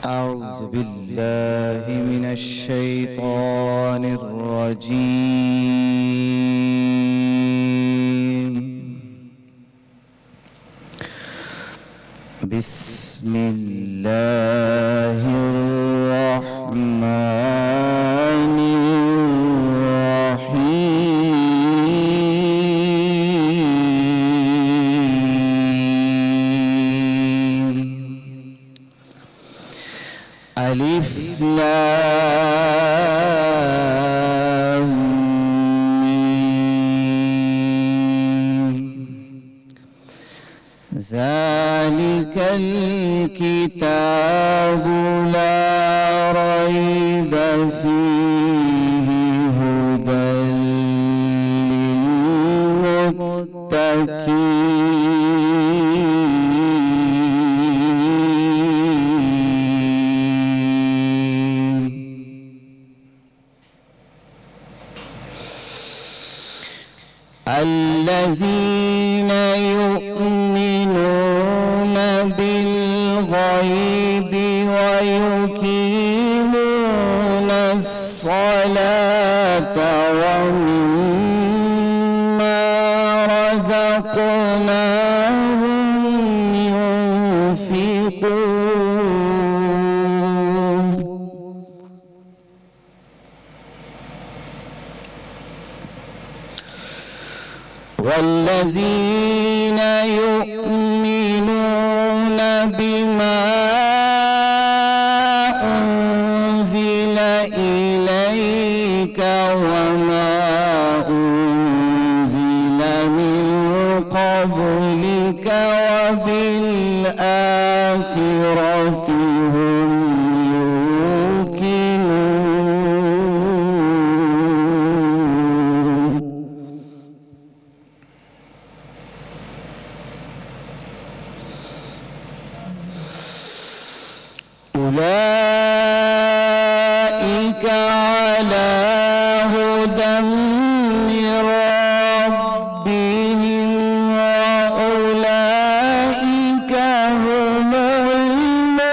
أعوذ بالله من الشيطان الرجيم. بسم الله الرحمن الرحيم. ألف لام ميم. ذلك الكتاب لا ريب فيه هدى للمتقين. الذين يؤمنون بالغيب ويقيمون الصلاة ومما رزقناهم ينفقون. والذين يؤمنون بما أنزل إليك وما أنزل من قبلك وبالآخرة هم يوقنون. أولئك على هدى من ربهم وأولئك هم المفلحون.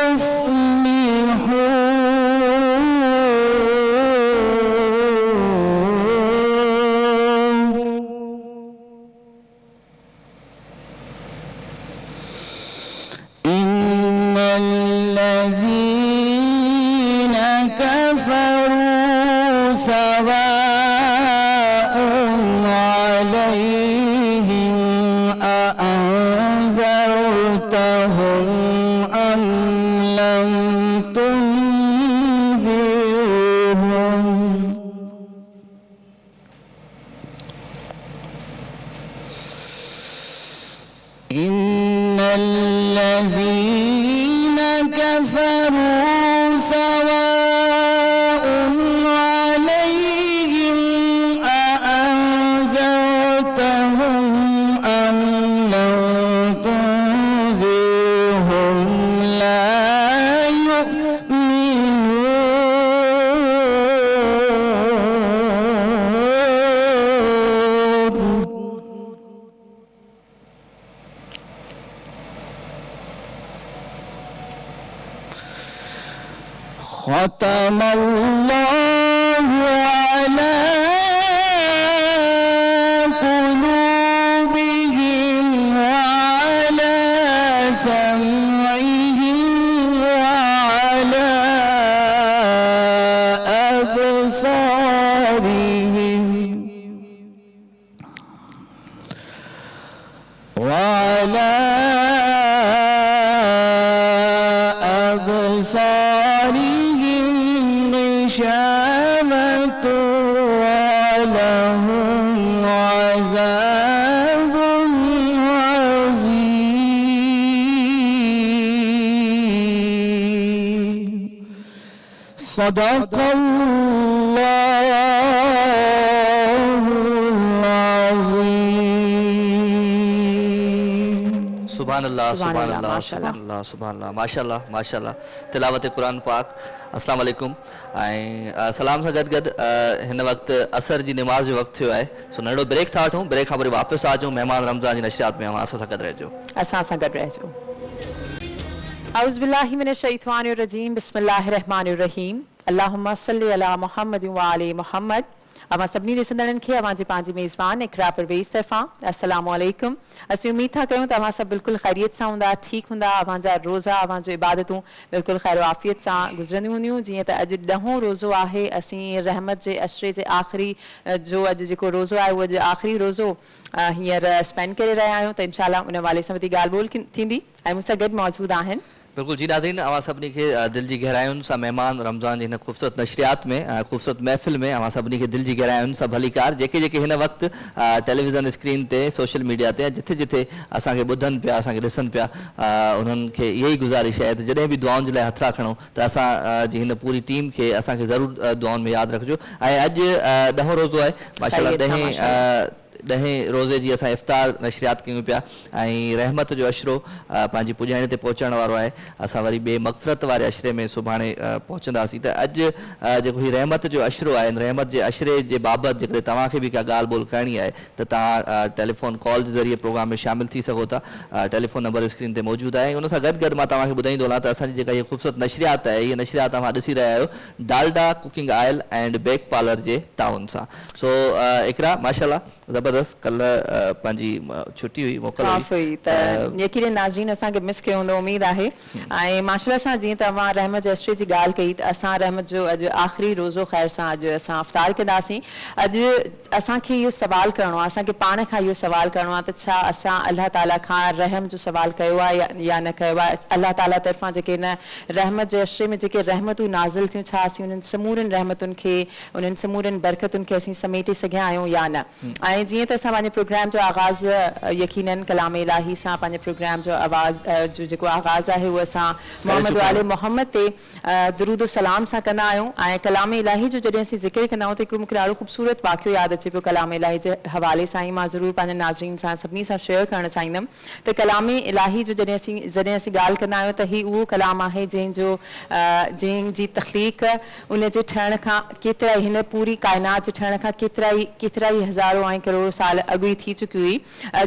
إن الذين كفروا سواء عليهم أأنذرتهم أم لم تنذرهم إن الذين كفروا سواء عليهم أأنذرتهم أم لم تنذرهم لا يؤمنون. ختم الله على قلوبهم وعلى سمعهم وعلى أبصارهم غشاوة ولهم عذاب عظيم. صدق الله العظيم. सुभान अल्लाह सुभान अल्लाह सुभान अल्लाह सुभान अल्लाह माशाअल्लाह माशाअल्लाह तिलावत क़ुरान पाक। अस्सलाम वालेकुम ऐं सलाम सां गॾु गॾु हिन वक़्तु असर जी नमाज़ जो वक़्तु थियो आहे। सो नंढो ब्रेक था वठूं, ब्रेक खां वरी वापसि अचूं। महिमान रमज़ान जी नशियात में असां सां गॾु रहिजो। असां सां गॾु रहिजो। औज़ुबिल्लाहि मिनश्शैतानिर्रजीम बिस्मिल्लाहिर्रहमानिर्रहीम अल्लाहुम्मा सल्लि अला मुहम्मद व आले मुहम्मद। अवां सभिनी ॾिसंदड़नि खे अवां जी पंहिंजी मेज़बान इकरा परवेज़ तरफ़ां अस्सलामु अलैकुम। असीं उम्मीद था कयूं त अवां सभु बिल्कुलु ख़ैरियत सां हूंदा, ठीक हूंदा, अवां जा रोज़ा अवां जो इबादतूं बिल्कुलु ख़ैर आफ़ियत सां गुज़रंदियूं हूंदियूं। जीअं त अॼु 10हों रोज़ो आहे, असीं रहमत जे अशरे जे आख़िरी जो अॼु जेको रोज़ो आहे उहो अॼु आख़िरी रोज़ो हींअर स्पेंड करे रहिया आहियूं, त इंशाअल्लाह उन वाले सां वधी ॻाल्हि ॿोल थींदी। ऐं मूंसां गॾु मौजूदु आहिनि बिल्कुल जी नाज़रीन, अवां सभिनी खे दिल जी गहरायुनि सां महिमान रमज़ान जी हिन ख़ूबसूरत नशरियात में ख़ूबसूरत महफ़िल में अवां सभिनी खे दिल जी गहरायुनि सां भलीकार जेके जेके हिन वक़्तु टेलीविज़न स्क्रीन ते सोशल मीडिया ते जिथे जिथे असांखे ॿुधनि पिया, असांखे ॾिसनि पिया, उन्हनि खे इहा ई गुज़ारिश आहे त जॾहिं बि दुआउनि जे लाइ हथरा खणो त असां जी हिन पूरी टीम खे असांखे ज़रूरु दुआउनि में यादि रखिजो। ऐं अॼु 10हों रोज़ो आहे माशाअल्लाह, 10हें रोज़े जी असां इफ़्तार नशरियात कयूं पिया ऐं रहमत जो अशरो पंहिंजी पुॼाइण ते पहुचण वारो आहे। असां वरी ॿिए मग़फ़िरत वारे अशरे में सुभाणे पहुचंदासीं। त अॼु जेको हीउ रहमत जो अशरो आहे, रहमत जे अशरे जे बाबति जेकॾहिं तव्हांखे बि का ॻाल्हि ॿोल करणी आहे त तव्हां टेलीफोन कॉल जे ज़रिए प्रोग्राम में शामिलु थी सघो था। टेलीफोन नंबर स्क्रीन ते मौजूदु आहे। उन सां गॾु गॾु मां तव्हांखे ॿुधाईंदो हलां त असांजी जेका हीअ ख़ूबसूरत नशरियात आहे, हीअ नशरियात तव्हां ॾिसी रहिया आहियो Dalda cooking oil and bake parlour जे ताउन सां। सो इकरा माशाअल्लाह ज़बरदस्त, कल्ह पंहिंजी छुट्टी हुई, मोकल हुई, त यकीन नाज़रीन असांखे मिस कयो हूंदो उमेद आहे। ऐं माशाअल्लाह सां जीअं तव्हां रहमत जे अशरे जी ॻाल्हि कई त असां रहमत जो अॼु आख़िरी रोज़ो ख़ैर सां अॼु असां इफ़्तार कंदासीं। अॼु असांखे इहो सवाल करिणो आहे, असांखे पाण खां इहो सवाल करिणो आहे त छा असां अल्लाह ताला खां रहम जो सवाल कयो आहे या न कयो आहे। अल्लाह ताला तरफ़ां जेके हिन रहमत जे अशरे में जेके रहमतूं नाज़िल थियूं, छा असीं उन्हनि समूरनि रहमतुनि खे, उन्हनि समूरनि बरकतुनि खे असीं समेटे सघिया आहियूं या न। ऐं जीअं त असां पंहिंजे प्रोग्राम जो आगाज़ यकीनन कलाम इलाही सां पंहिंजे प्रोग्राम जो आवाज़ जो जेको आगाज़ आहे उहो असां मोहम्मद वाले मोहम्मद ते दुरूद सलाम सां कंदा आहियूं। ऐं कलाम इलाही जो जॾहिं असीं ज़िक्र कंदा आहियूं त हिकिड़ो मूंखे ॾाढो ख़ूबसूरत वाक़ियो यादि अचे पियो कलाम इलाही जे हवाले सां। मां ज़रूरु पंहिंजे नाज़रीन सां सभिनी सां शेयर करणु चाहींदमि त कलाम इलाही जो जॾहिं असीं ॻाल्हि कंदा आहियूं त हीउ उहो कलाम आहे जंहिंजी तख़लीक़ उन जे ठहण खां केतिरा ई हिन पूरी काइनात जे ठहण खां केतिरा ई हज़ारों ऐं करोड़ साल अॻु ई थी चुकी हुई।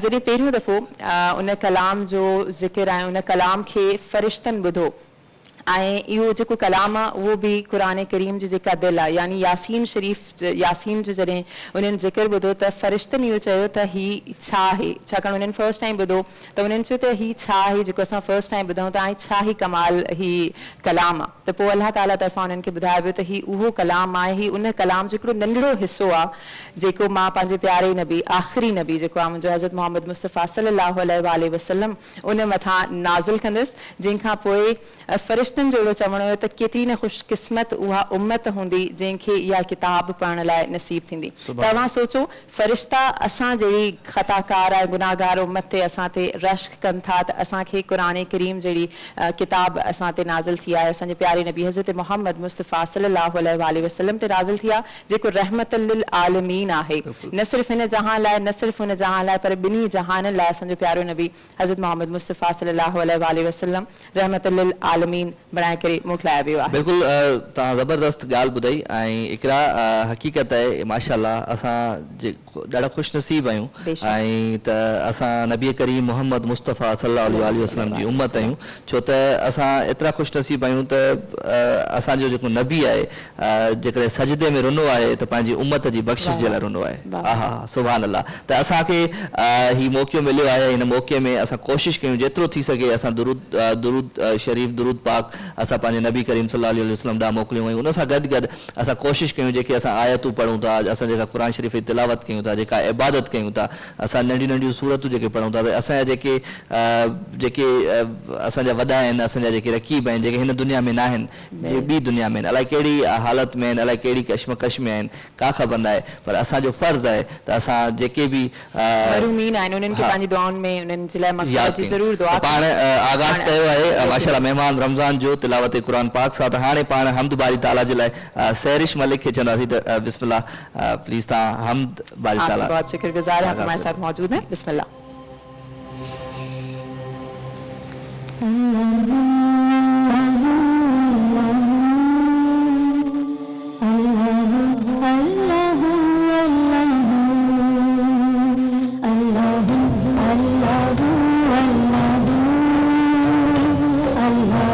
जॾहिं पहिरियों दफ़ो उन कलाम जो ज़िक्र आहे, उन कलाम खे फ़रिश्तनि ॿुधो ऐं इहो जेको कलाम आहे उहो बि क़ुरान करीम जी जेका दिलि आहे यानी यासीन शरीफ़ यासीन जो जॾहिं उन्हनि ज़िक्र ॿुधो त फ़रिश्तनि इहो चयो त हीउ छा आहे, छाकाणि उन्हनि फर्स्ट टाइम ॿुधो त उन्हनि चयो त हीउ छा आहे जेको असां फर्स्ट टाइम ॿुधूं था, ऐं छा ही कमाल ही कलाम आहे। त पोइ अल्लाह ताला तरफ़ां उन्हनि खे ॿुधायो वियो त हीउ उहो कलाम आहे, हीउ उन कलाम जो हिकिड़ो नंढिड़ो हिसो आहे जेको मां पंहिंजे प्यारे नबी आख़िरी नबी जेको आहे मुंहिंजो हज़रत मोहम्मद मुस्तफ़ा सल्लल्लाहु अलैहि वसल्लम उन मथां नाज़िल कंदुसि। जंहिंखां पोइ फ़रिश्तनि जो अहिड़ो चवणो हुयो त केतिरी न ख़ुशकिस्मत उहा उम्मत हूंदी जंहिंखे इहा किताब पढ़ण लाइ नसीब थींदी। तव्हां सोचो फ़रिश्ता असां जहिड़ी ख़ताकार ऐं गुनाहगार उम्मत ते असां ते रश्क कनि था त असांखे क़ुरान करीम जहिड़ी किताब असां ते नाज़िल थी आहे, असांजे प्यारे नबी हज़रत मोहम्मद मुस्तफ़ा सल्लल्लाहु अलैहि वसल्लम ते नाज़िल थी आहे जेको रहमतुल लिल आलमीन आहे। न सिर्फ़ु हिन जहान लाइ, न सिर्फ़ु हुन जहान लाइ, पर ॿिन्ही जहाननि लाइ असांजो प्यारो नबी हज़रत मोहम्मद मुस्तफ़ा सल्लल्लाहु अलैहि वसल्लम रहमतुल लिल आलमीन बणाए करे मोकिलाया वियो आहे। बिल्कुलु तव्हां ज़बरदस्त ॻाल्हि ॿुधाई ऐं इकरा हक़ीक़त आहे माशाअल्लाह असां ॾाढा ख़ुशनसीब आहियूं ऐं त असां नबी करीम मोहम्मद मुस्तफ़ा सल्लल्लाहु अलैहि वसल्लम जी उम्मत आहियूं। छो त असां एतिरा ख़ुशनसीब आहियूं त असांजो जेको नबी आहे जेकॾहिं सजदे में रुनो आहे त पंहिंजी उम्मत जी बख़्शिश जे लाइ रुनो आहे। हा सुभान अल्लाह। त असांखे हीउ मौक़ो मिलियो आहे, हिन मौक़े में असां कोशिशि कयूं जेतिरो थी सघे असां दुरूद शरीफ़ दुरूद पाक असां पंहिंजे नबी करीम सल्लल्लाहु अलैहि वसल्लम ॾांहुं मोकिलियूं। ऐं उन सां गॾु गॾु असां कोशिशि कयूं जेके असां आयतूं पढ़ूं था, असां जेका क़ुरान शरीफ़ जी तिलावत कयूं था, जेका इबादत कयूं था, असां नंढियूं नंढियूं सूरतूं जेके पढ़ूं था, असांजा जेके असांजा वॾा आहिनि, असांजा जेके रक़ीब आहिनि, जेके हिन दुनिया में न आहिनि, ॿी दुनिया में आहिनि, अलाए कहिड़ी हालत में आहिनि, अलाए कहिड़ी कश्मकश में आहिनि, का ख़बर न आहे। पर असांजो फ़र्ज़ु आहे त असां जेके बि महरूमीन आहिनि उन्हनि खे पंहिंजी दुआउनि में उन्हनि जे लाइ मग़फ़िरत जी ज़रूरु दुआ पाण आगाज़ कयो आहे माशाअल्लाह महिमान रमज़ान जो तिलावत क़ुरान पाक सां। त हाणे पाण हम्द बारी ताला जे लाइ सैरिश मलिक खे चवंदासीं त बिस्मिल्लाह प्लीज़ तव्हां हम्द बारी ताला। बहुत शुक्रगुज़ार हैं, हमारे साथ मौजूद हैं। बिस्मिल्लाह। Allah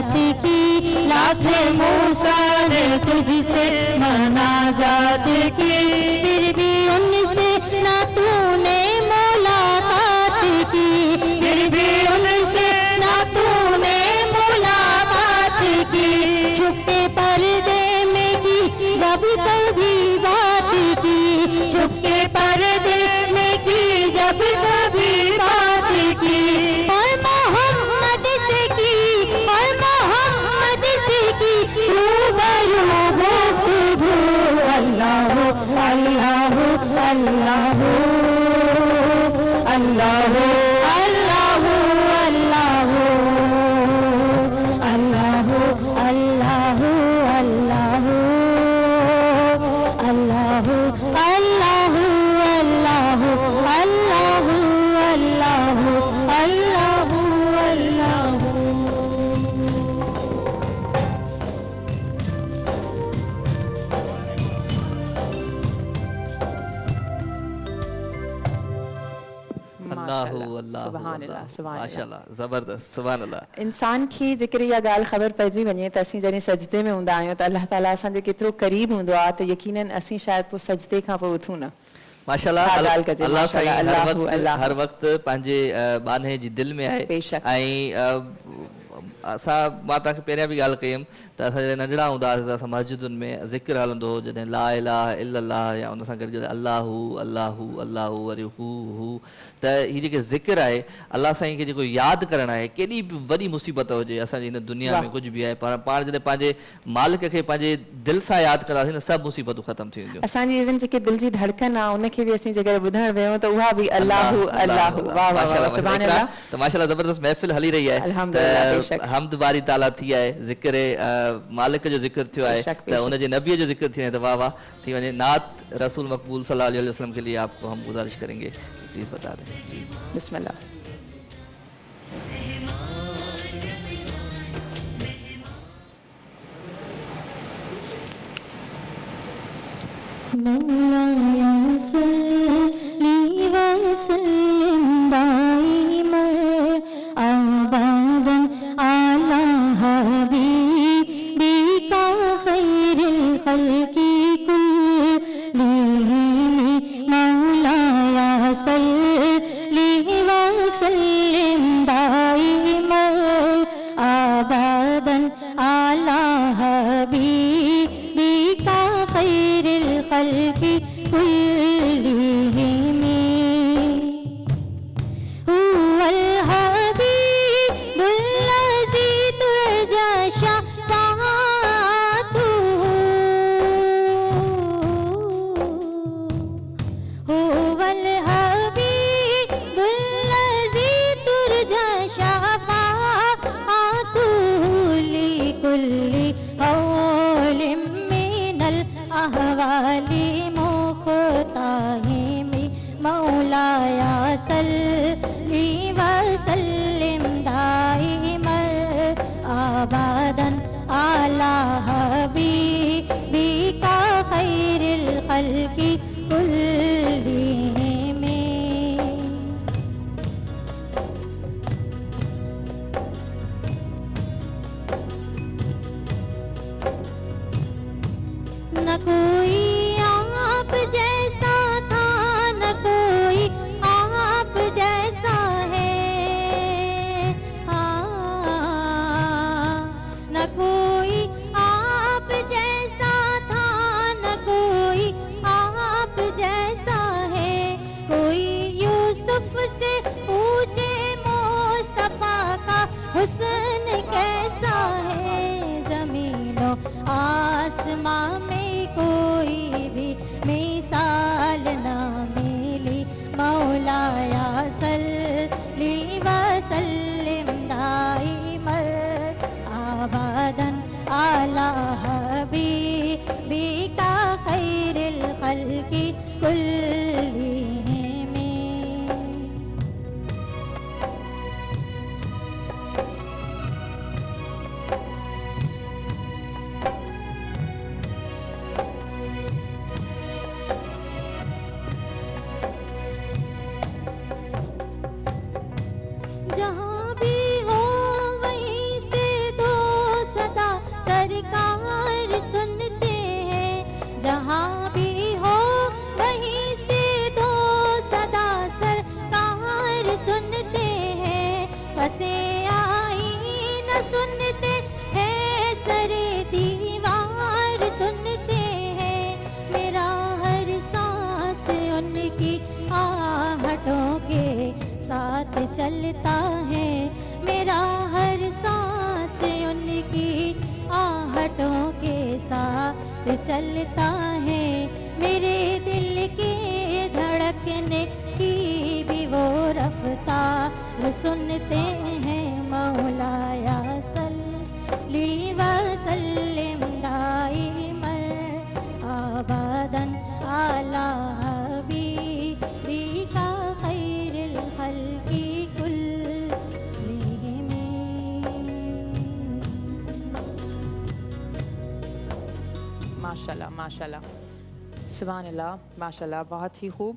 जात की, लाख मूसा ने तुझसे मना जात की, फिर भी उनसे ना तूने मुलाकात की, फिर भी उनसे ना तूने मुलाकात की। छुपे पर्दे में की जब कभी बात की, छुपे पर्दे में की जब कभी बात की, और मोहम्मद से की, और मोहम्मद से की रूबरू गुफ्तगू। अल्लाह अल्लाह अल्लाह अल्लाह अल्लाह अल्लाह अल्लाह अल्लाह अल्लाह अल्लाह अल्लाह अल्लाह अल्लाह अल्लाह अल्लाह। माशाल्लाह ज़बरदस्त सुभान अल्लाह। इंसान की जेकर इहा ॻाल्हि ख़बर पइजी वञे त असीं जॾहिं सजदे में हूंदा आहियूं त अल्लाह ताला असांजे केतिरो क़रीब हूंदो आहे त यकीनन असीं शायदि पोइ सजदे खां पोइ उथूं न। माशाल्लाह छा ॻाल्हि कजे, अल्लाह साईं माशाल्लाह, हर वक़्तु पंहिंजे बाने जी दिलि में आहे। बेशक। ऐं मां तव्हांखे पहिरियां बि ॻाल्हि कई हुयमि त असां जॾहिं नंढड़ा हूंदा हुआसीं त असां मस्जिदुनि में ज़िक्र हलंदो हो, जॾहिं ला इलाहा इल्लल्लाह या उन सां गॾु अल्लाहु अल्लाहु अल्लाहु वरी हू त हीअ जेके ज़िक्र आहे अल्लाह साईं खे जेको यादि करणु आहे, केॾी बि वॾी मुसीबत हुजे असांजी हिन दुनिया में कुझु बि आहे, पर पाण जॾहिं पंहिंजे मालिक खे पंहिंजे दिलि सां यादि कंदासीं न सभु मुसीबतूं ख़तमु थी वेंदियूं। असांजी इवन जेके दिलि जी धड़कन आहे उनखे बि असीं जेकर ॿुधणु वियूं त उहा बि अल्लाहु अल्लाहु। वाह वाह वाह, सुभान अल्लाह। त माशाल्लाह ज़बरदस्त महफ़िल हली रही आहे। अल्हम्दुलिल्लाह, बेशक। हम्द बारी ताला थी आहे, ज़िक्र मालिक जो ज़िक्र थियो आहे बेशक, त उनजे नबीअ जो ज़िक्र थी वञे त वाह वाह थी वञे। नात रसूल मकबूल सल्लल्लाहु अलैहि वसल्लम के लिए आपको हम गुजारिश करेंगे प्लीज़ बता दें जी। बिस्मिल्लाह। मौलाया सल्ली वसल्लिम दाइमन अबदन अला हबीबिका खैरिल खल्क़ि कुल्लिहिम। मौलाया सल्ली वसल्लिम दाइमन अबदन अला हबीबिका खैरिल खल्क़ि कुल्लिहिम। हुवल हबीबुल्लज़ी तुरजा शफ़ाअतुहु। हुवल हबीबुल्लज़ी तुरजा शफ़ाअतुहु लिकुल्लि हौलिम मिनल अहवाली मुख्ताहिमी। मौलाया सल्ली वसल्लिम दाइमन अबदन अला हबीबिका खैरिल खल्क़ि कुल्लिहिम। न कोई आप जैसा था, न कोई आप जैसा है। न कोई आप जैसा था, न कोई आप जैसा है। कोई यूसुफ से पूछे मुस्तफा का हुस्न कैसा है। ज़मीनो आसमां में कोई भी मिसाल ना मिली। मौलाया सल्ली वसल्लिम दाइमन अबदन अला हबीबिका खैरिल खल्क़ि कुल्लिहिम। जहाँ भी हो वहीं से दो चलता है, मेरा हर सांस उनकी आहटों के साथ चलता है, मेरे दिल के धड़कने की भी वो रफ्तार सुनते हैं। मौलाया सल्ली व सल्लिम दाइमन अबदन अला हबीबिका खैरिल खल्क़ि कुल्लिहिम। माशाल्लाह माशाल्लाह, सुभान अल्लाह, माशाल्लाह, बहुत ही खूब।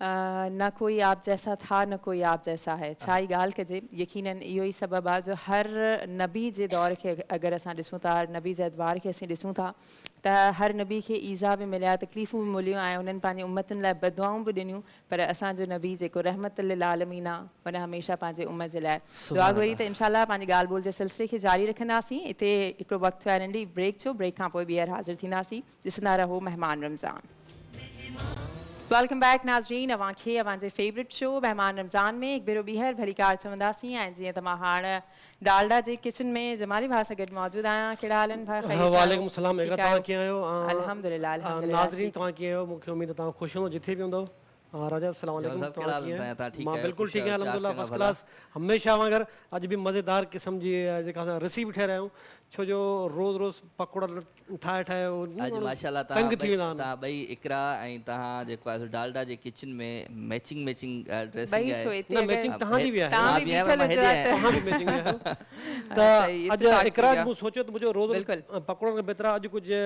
न कोई आप जैसा था न कोई आप जैसा है, छाई गाल के जे यकीनन इहो ई सबब आहे जो हर नबी जे दौर के अगर असां ॾिसूं था, हर नबी जे अदवार के असीं ॾिसूं था त हर नबी खे ईज़ा बि मिलिया, तकलीफ़ूं बि मिलियूं ऐं उन्हनि पंहिंजे उम्मतुनि लाइ बदुआऊं बि ॾिनियूं, पर असांजो नबी जेको रहमत लिल आलमीन आहे उन हमेशह पंहिंजे उम्मत जे लाइ दुआ घुरी। त इंशाअल्लाह पंहिंजे ॻाल्हि ॿोल जे सिलसिले खे जारी रखंदासीं। हिते हिकिड़ो वक़्तु आहे नंढी ब्रेक जो, ब्रेक खां पोइ ॿीहर हाज़िर थींदासीं। ॾिसंदा रहो मेहमान रमज़ान। वेलकम बैक नाज़रीन, अवांखे अवांजे फेवरेट शो मेहमान रमज़ान में हिकु भेरो ॿीहर भली कार चवंदासीं। ऐं जीअं त मां हाणे डालडा जे किचन में जमाली भाउ सां गॾु मौजूदु आहियां। कहिड़ा हाल आहिनि भाउ? वालेकुम सलाम। तव्हां कीअं आहियो? अल्हम्दुलिल्लाह अल्हम्दुलिल्लाह। नाज़रीन तव्हां कीअं आहियो? मूंखे उम्मीद आहे तव्हां ख़ुशि हूंदो जिथे बि हूंदो। राजा अस्सलाम वालेकुम। मां बिल्कुलु ठीकु आहियां अल्हम्दुलिल्लाह, फर्स्ट क्लास। हमेशह वांगुरु अॼु बि मज़ेदार क़िस्म जी जेका असां रेसिपी ठही रहिया आहियूं, छो जो रोज़ रोज़ पकोड़ा ठाहे अॼु माशाल्लाह तव्हां ॿई इकरा ऐं तव्हां जेको आहे डालडा जे किचन में मैचिंग ड्रेसिंग आहे। न मैचिंग तव्हांजी बि आहे, तव्हां बि तव्हां बि मैचिंग आहे। त अॼु इकरा मूं सोचियो त मुंहिंजो रोज़ पकोड़नि खां बहितरा अॼु कुझु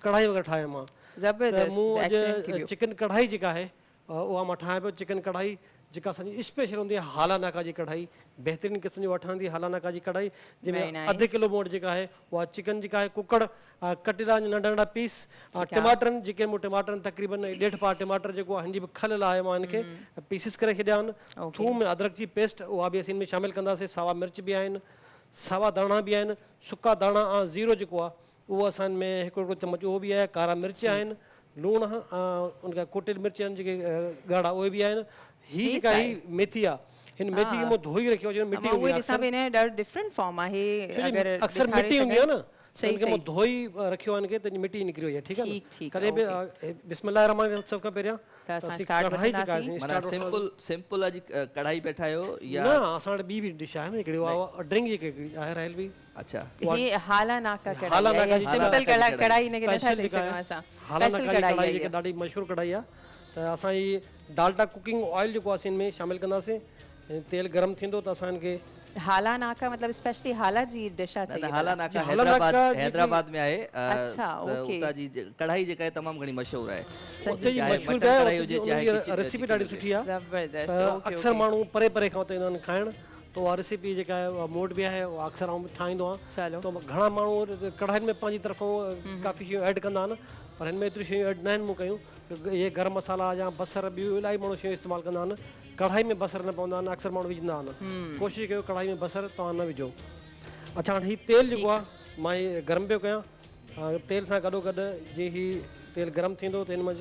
कढ़ाई वग़ैरह ठाहियां मां। त मूं अॼु चिकन कढ़ाई जेका आहे उहा मां ठाहियां पियो। चिकन कढ़ाई जेका असांजी स्पेशल हूंदी आहे हाला नाका जी कढ़ाई, बहितरीन क़िस्म जी वठंदी हाला नाका जी कढ़ाई, जंहिंमें अधु किलो मूं वटि जेका आहे उहा चिकन जेका आहे कुकड़ कटिला नंढा नंढा पीस, टमाटरनि जेके मूं टमाटरनि तक़रीबन 1.5 पा टमाटर जेको आहे हिन जी बि खलियल आहे, मां हिनखे पीसिस करे छॾिया आहिनि। थूम अदरक जी पेस्ट उहा बि असीं हिन में शामिलु कंदासीं। सावा मिर्च बि आहिनि, सावा धाणा बि आहिनि, सुका धाणा ऐं ज़ीरो जेको आहे उहो असां हिन में हिकिड़ो चमच उहो बि आहे। कारा मिर्च आहिनि, लूणु उनखां कुटियल मिर्च आहिनि जेके ॻाढ़ा उहे बि आहिनि। हीअ जेका ही मेथी आहे, हिन मेथी खे मूं धोई रखियो हुजे। मिटी हूंदी आहे, अक्सर मिटी हूंदी आहे न, हिनखे मूं धोई रखियो आहे हिनखे, त मिटी निकिरी वई आहे। ठीकु आहे न। कॾहिं बि बिस्मिल्लाह रहमान रहीम सभ खां पहिरियां सिंपल अॼु कढ़ाई पे ठाहियो या न असां वटि ॿी बि डिश आहे न हिकिड़ी, उहा ड्रिंक जेके आहे रहियल बि। अच्छा, ये हाला नाका कढ़ाई, सिंपल कढ़ाई इनके नथा चई सघूं असां, स्पेशल कढ़ाई आहे, जेके ॾाढी मशहूरु कढ़ाई आहे। त असां ही डालडा कुकिंग ऑयल जेको आहे हिन में शामिलु कंदासीं। तेल गरम थींदो त असां हिनखे हाला नाका मतलब स्पेशली हाला जी डिश आहे। हाला नाका हैदराबाद में आहे। अच्छा, ओके। उता जी कढ़ाई जेका आहे तमामु घणी मशहूरु आहे। रेसिपी ॾाढी सुठी आहे, ज़बरदस्त। अक्सर माण्हू परे परे खां उते ईंदा आहिनि खाइण, तो उहा रेसिपी जेका आहे उहा मूड बि आहे, उहा अक्सर आउं ठाहींदो आहियां। तो घणा माण्हू कढ़ाइनि में पंहिंजी तरफ़ां काफ़ी शयूं ऐड कंदा आहिनि, पर हिन में एतिरी शयूं ऐड न आहिनि मूं कयूं। इहे गरम मसाला या बसर ॿियूं इलाही माण्हू शयूं इस्तेमालु कंदा आहिनि। कढ़ाई में बसर न पवंदा आहिनि, अक्सर माण्हू विझंदा आहिनि। कोशिशि कयो कढ़ाई में बसर तव्हां न विझो। अच्छा, हाणे हीउ तेल जेको आहे मां हीउ गरम पियो कयां। तेल सां गॾोगॾु जीअं हीउ तेल गरम थींदो त हिन में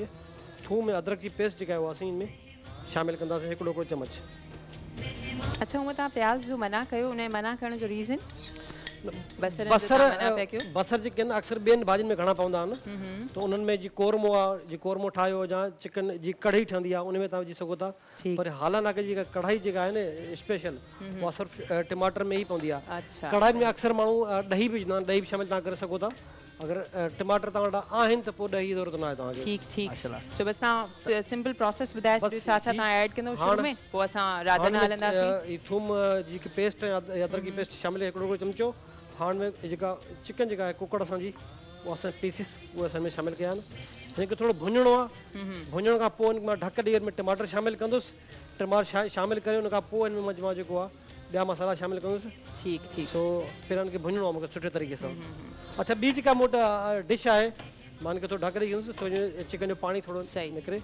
थूम ऐं अदरक जी पेस्ट जेका आहे उहा असीं हिन में शामिलु कंदासीं, हिकिड़ो चमच। अच्छा, हूअं तव्हां प्याज जो मना कयो, उन मना करण जो रीज़न? बसर जेके आहिनि अक्सर ॿियनि भाॼियुनि में घणा पवंदा आहिनि, त उन्हनि में जीअं कोरमो आहे, जीअं कोरमो ठाहियो या चिकन जी कढ़ी ठहंदी आहे उन में तव्हां विझी सघो था। पर हाला नाके जी कढ़ाई जेका आहे न स्पेशल, उहा सिर्फ़ु टमाटर में ई पवंदी आहे। कढ़ाई में अक्सर माण्हू ॾही बि विझंदा आहिनि, ॾही बि शामिलु तव्हां करे सघो था। अगर टमाटर तव्हां वटि आहिनि त पोइ ॾही जी ज़रूरत न आहे तव्हांखे। ठीकु। सो बसि तव्हां सिंपल प्रोसेस ॿुधाए छॾियो, छा छा तव्हां ऐड कंदो शुरू में, पोइ असां राजन हलंदासीं। ही थूम जी पेस्ट ऐं अदरक जी पेस्ट शामिलु, हिकिड़ो चमचो। हाणे में जेका चिकन जेका आहे कुकड़ असांजी उहा असां पीसिस उहे असां में शामिलु कया आहिनि। हिनखे थोरो भुञणो आहे। भुञण खां पोइ मां ढक ॾेई में टमाटर शामिलु कंदुसि। टमाटर शामिलु करे उन खां पोइ हिन में मां जेको आहे ॿिया मसाला शामिलु कंदुसि। ठीकु। सो फिर हिनखे भुञणो आहे मूंखे सुठे तरीक़े सां। अच्छा, ॿी जेका मूं वटि डिश आहे, मां हिनखे थोरो ढक ॾेई कंदुसि छो चिकन जो पाणी थोरो निकिरे।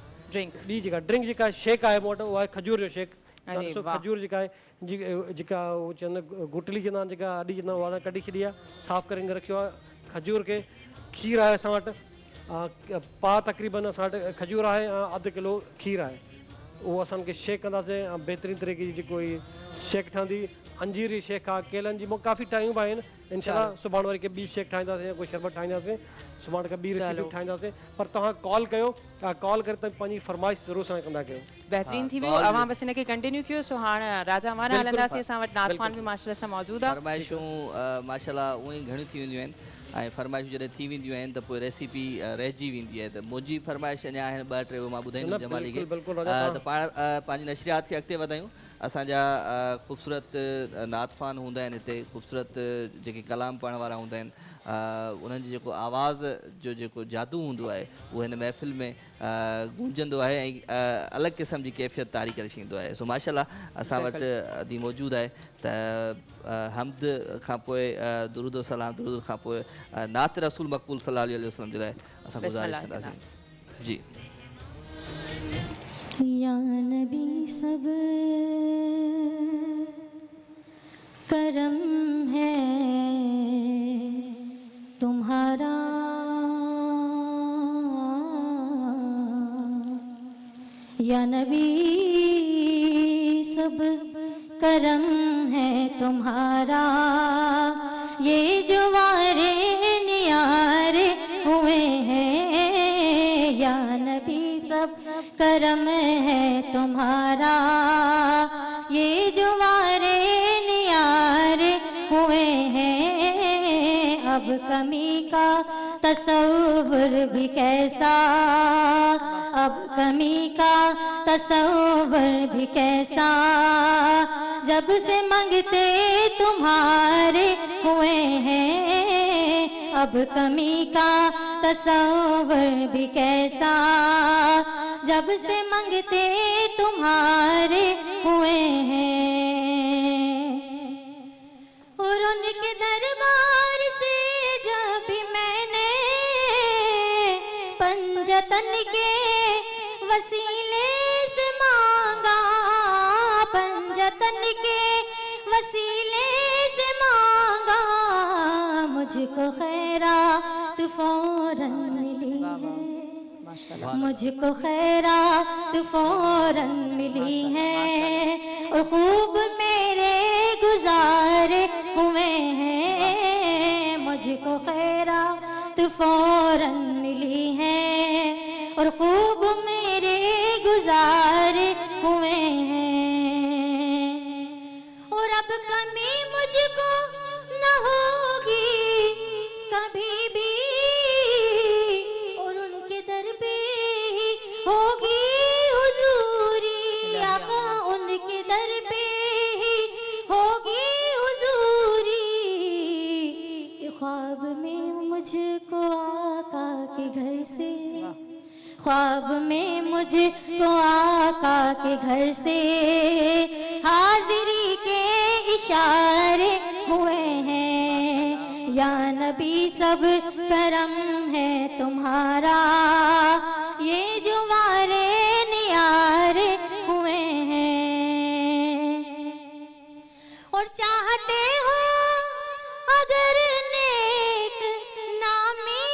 ॿी जेका ड्रिंक जेका शेक आहे मूं वटि उहा आहे खजूर जो शेक। खजूर जेका आहे जेका चवंदा गुटली चवंदा आहिनि, जेका अॾी चवंदा उहा असां कढी छॾी आहे, साफ़ु करे रखियो आहे खजूर खे। खीर आहे असां वटि, पा तक़रीबन असां वटि खजूर आहे ऐं अधु किलो खीर आहे। वो असांखे शेक कंदासीं ऐं बहितरीन तरीक़े जी जेको शेक ठहंदी अंजीर जी शेक आहे केलनि जी काफ़ी टाइम बि आहिनि इंशाल्लाह सुभाणे वरी ॿी शेक ठाहींदासीं कोई शरबत ठाहींदासीं सुभाणे खां ॿी रेसिपी ठाहींदासीं पर तव्हां कॉल कयो कॉल करे त पंहिंजी फरमाइश ज़रूरु सां कंदा कयो बेहतरीन थी वियो अवां बस इनके कंटिन्यू कयो सो हाणे राजा वारा हलंदासीं असां वटि नाथ खान बि माशाल्लाह सां मौजूद आहे फरमाइशूं माशाल्लाह उहे घणी थी वेंदियूं आहिनि ऐं फरमाइशूं जॾहिं थी वेंदियूं आहिनि त पोइ रेसिपी रहिजी वेंदी आहे त मुंहिंजी फरमाइश अञा आहिनि 2-3 मां ॿुधाईंदुमि जमाली खे त पाण पंहिंजी नशरियात खे अॻिते वधायूं असांजा ख़ूबसूरत नात ख़ान हूंदा आहिनि हिते ख़ूबसूरत जेके कलाम पढ़ण वारा हूंदा आहिनि उन्हनि जो जेको आवाज़ जो जेको जादू हूंदो आहे उहो हिन महफ़िल में गूंजंदो आहे ऐं अलॻि क़िस्म जी कैफ़ियत तारी करे छॾींदो आहे सो माशाल्लाह असां वटि अदी मौजूदु आहे त हमद खां पोइ दुरूद सलाम दुरूद खां पोइ नात रसूल मक़बूल सल्लल्लाहु अलैहि वसल्लम जे लाइ असां गुज़ारिश कंदासीं जी या नबी सब करम है तुम्हारा या नबी सब करम है तुम्हारा ये जो वारे नियारे हुए हैं या नबी सब करम है तुम्हारा ये जो वारे नियारे हुए हैं अब कमी का तसव्वुर भी कैसा अब कमी का तसव्वुर भी कैसा जब से मांगते तुम्हारे हुए हैं अब कमी का तसव्वुर भी कैसा जब से मांगते तुम्हारे हुए हैं और उनके दरबार से जब भी मैंने पंजतन के वसीले से मांगा पंजतन के वसीले से मांगा मुझको खैरात फौरन मिली है मुझको खैरात फौरन मिली है और खूब मेरे गुजारे हुए हैं मुझको खैरात फौरन मिली है और खूब मेरे गुजारे हुए हैं और अब कमी मुझको न होगी कभी भी और उनके दर पे ही होगी हुजूरी आका उनके दर पे ही होगी हुजूरी कि ख्वाब में मुझको आका के घर से ख्वाब में मुझको आका के घर से हाजिरी के इशारे हुए हैं या नबी सब करम है तुम्हारा ये जो वारे नियारे हुए हैं और चाहते हो अगर नेक नामी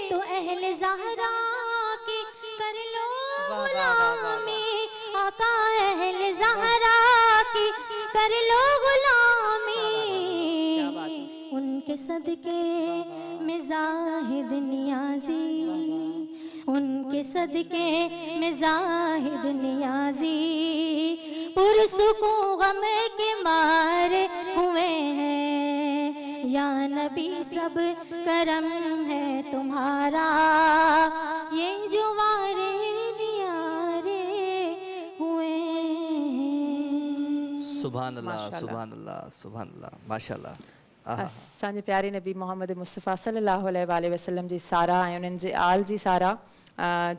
तो अहले ज़हरा की कर लो गुलामी आका अहले ज़हरा की कर लो गुलामी उनके सदके में ज़ाहिद नियाज़ी उनके सदके में ज़ाहिद नियाज़ी पुरसुकून गम के मारे हुए हैं या नबी सब करम है तुम्हारा ये जो वारे नियारे हुए हैं सुभान अल्लाह सुभान अल्लाह सुभान अल्लाह माशाल्लाह असांजे प्यारे नबी मोहम्मद मुस्तफ़ा सल्लल्लाहु अलैहि वसल्लम जी सारा ऐं उन्हनि जे आल जी सारा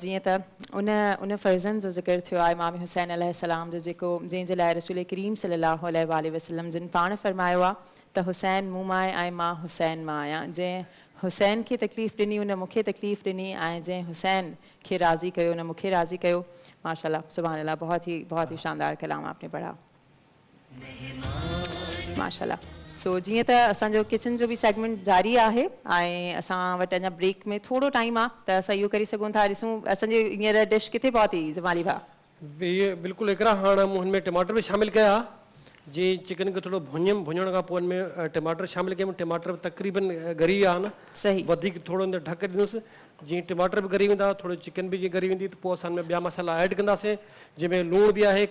जीअं त उन फ़र्ज़नि जो ज़िक्र थियो आहे इमाम हुसैन अलैहिस्सलाम जो जेको जंहिंजे लाइ रसूल करीम सल्लल्लाहु अलैहि वसल्लम जिन पाण फरमायो आहे त हुसैन मूं मां ऐं मां हुसैन मां आहियां जंहिं हुसैन खे तकलीफ़ ॾिनी उन मूंखे तकलीफ़ ॾिनी ऐं जंहिं हुसैन खे राज़ी कयो उन मूंखे राज़ी कयो माशाल्लाह सुभान अल्लाह बहुत ही शानदार कलाम आपने पढ़ा माशाल्लाह सो जीअं त असांजो किचन जो बि सेगमेंट जारी आहे ऐं असां वटि अञा ब्रेक में थोरो टाइम आहे त असां इहो करे सघूं था ॾिसूं असांजी हींअर डिश किथे पहुती जमाली भाउ इहे बिल्कुलु हिकिड़ा हाणे मूं हिन में टमाटर बि शामिलु कया जीअं चिकन खे थोरो भुञण खां पोइ हिन में टमाटर शामिलु कयमि टमाटर तक़रीबन ॻरी विया आहिनि सही वधीक थोरो हिन ढक ॾिनोसि जीअं टमाटर बि ॻरी वेंदा थोरो चिकन बि जीअं ॻरी वेंदी त पोइ असां हिन में ॿिया मसाला ऐड कंदासीं जंहिंमें लूणु बि आहे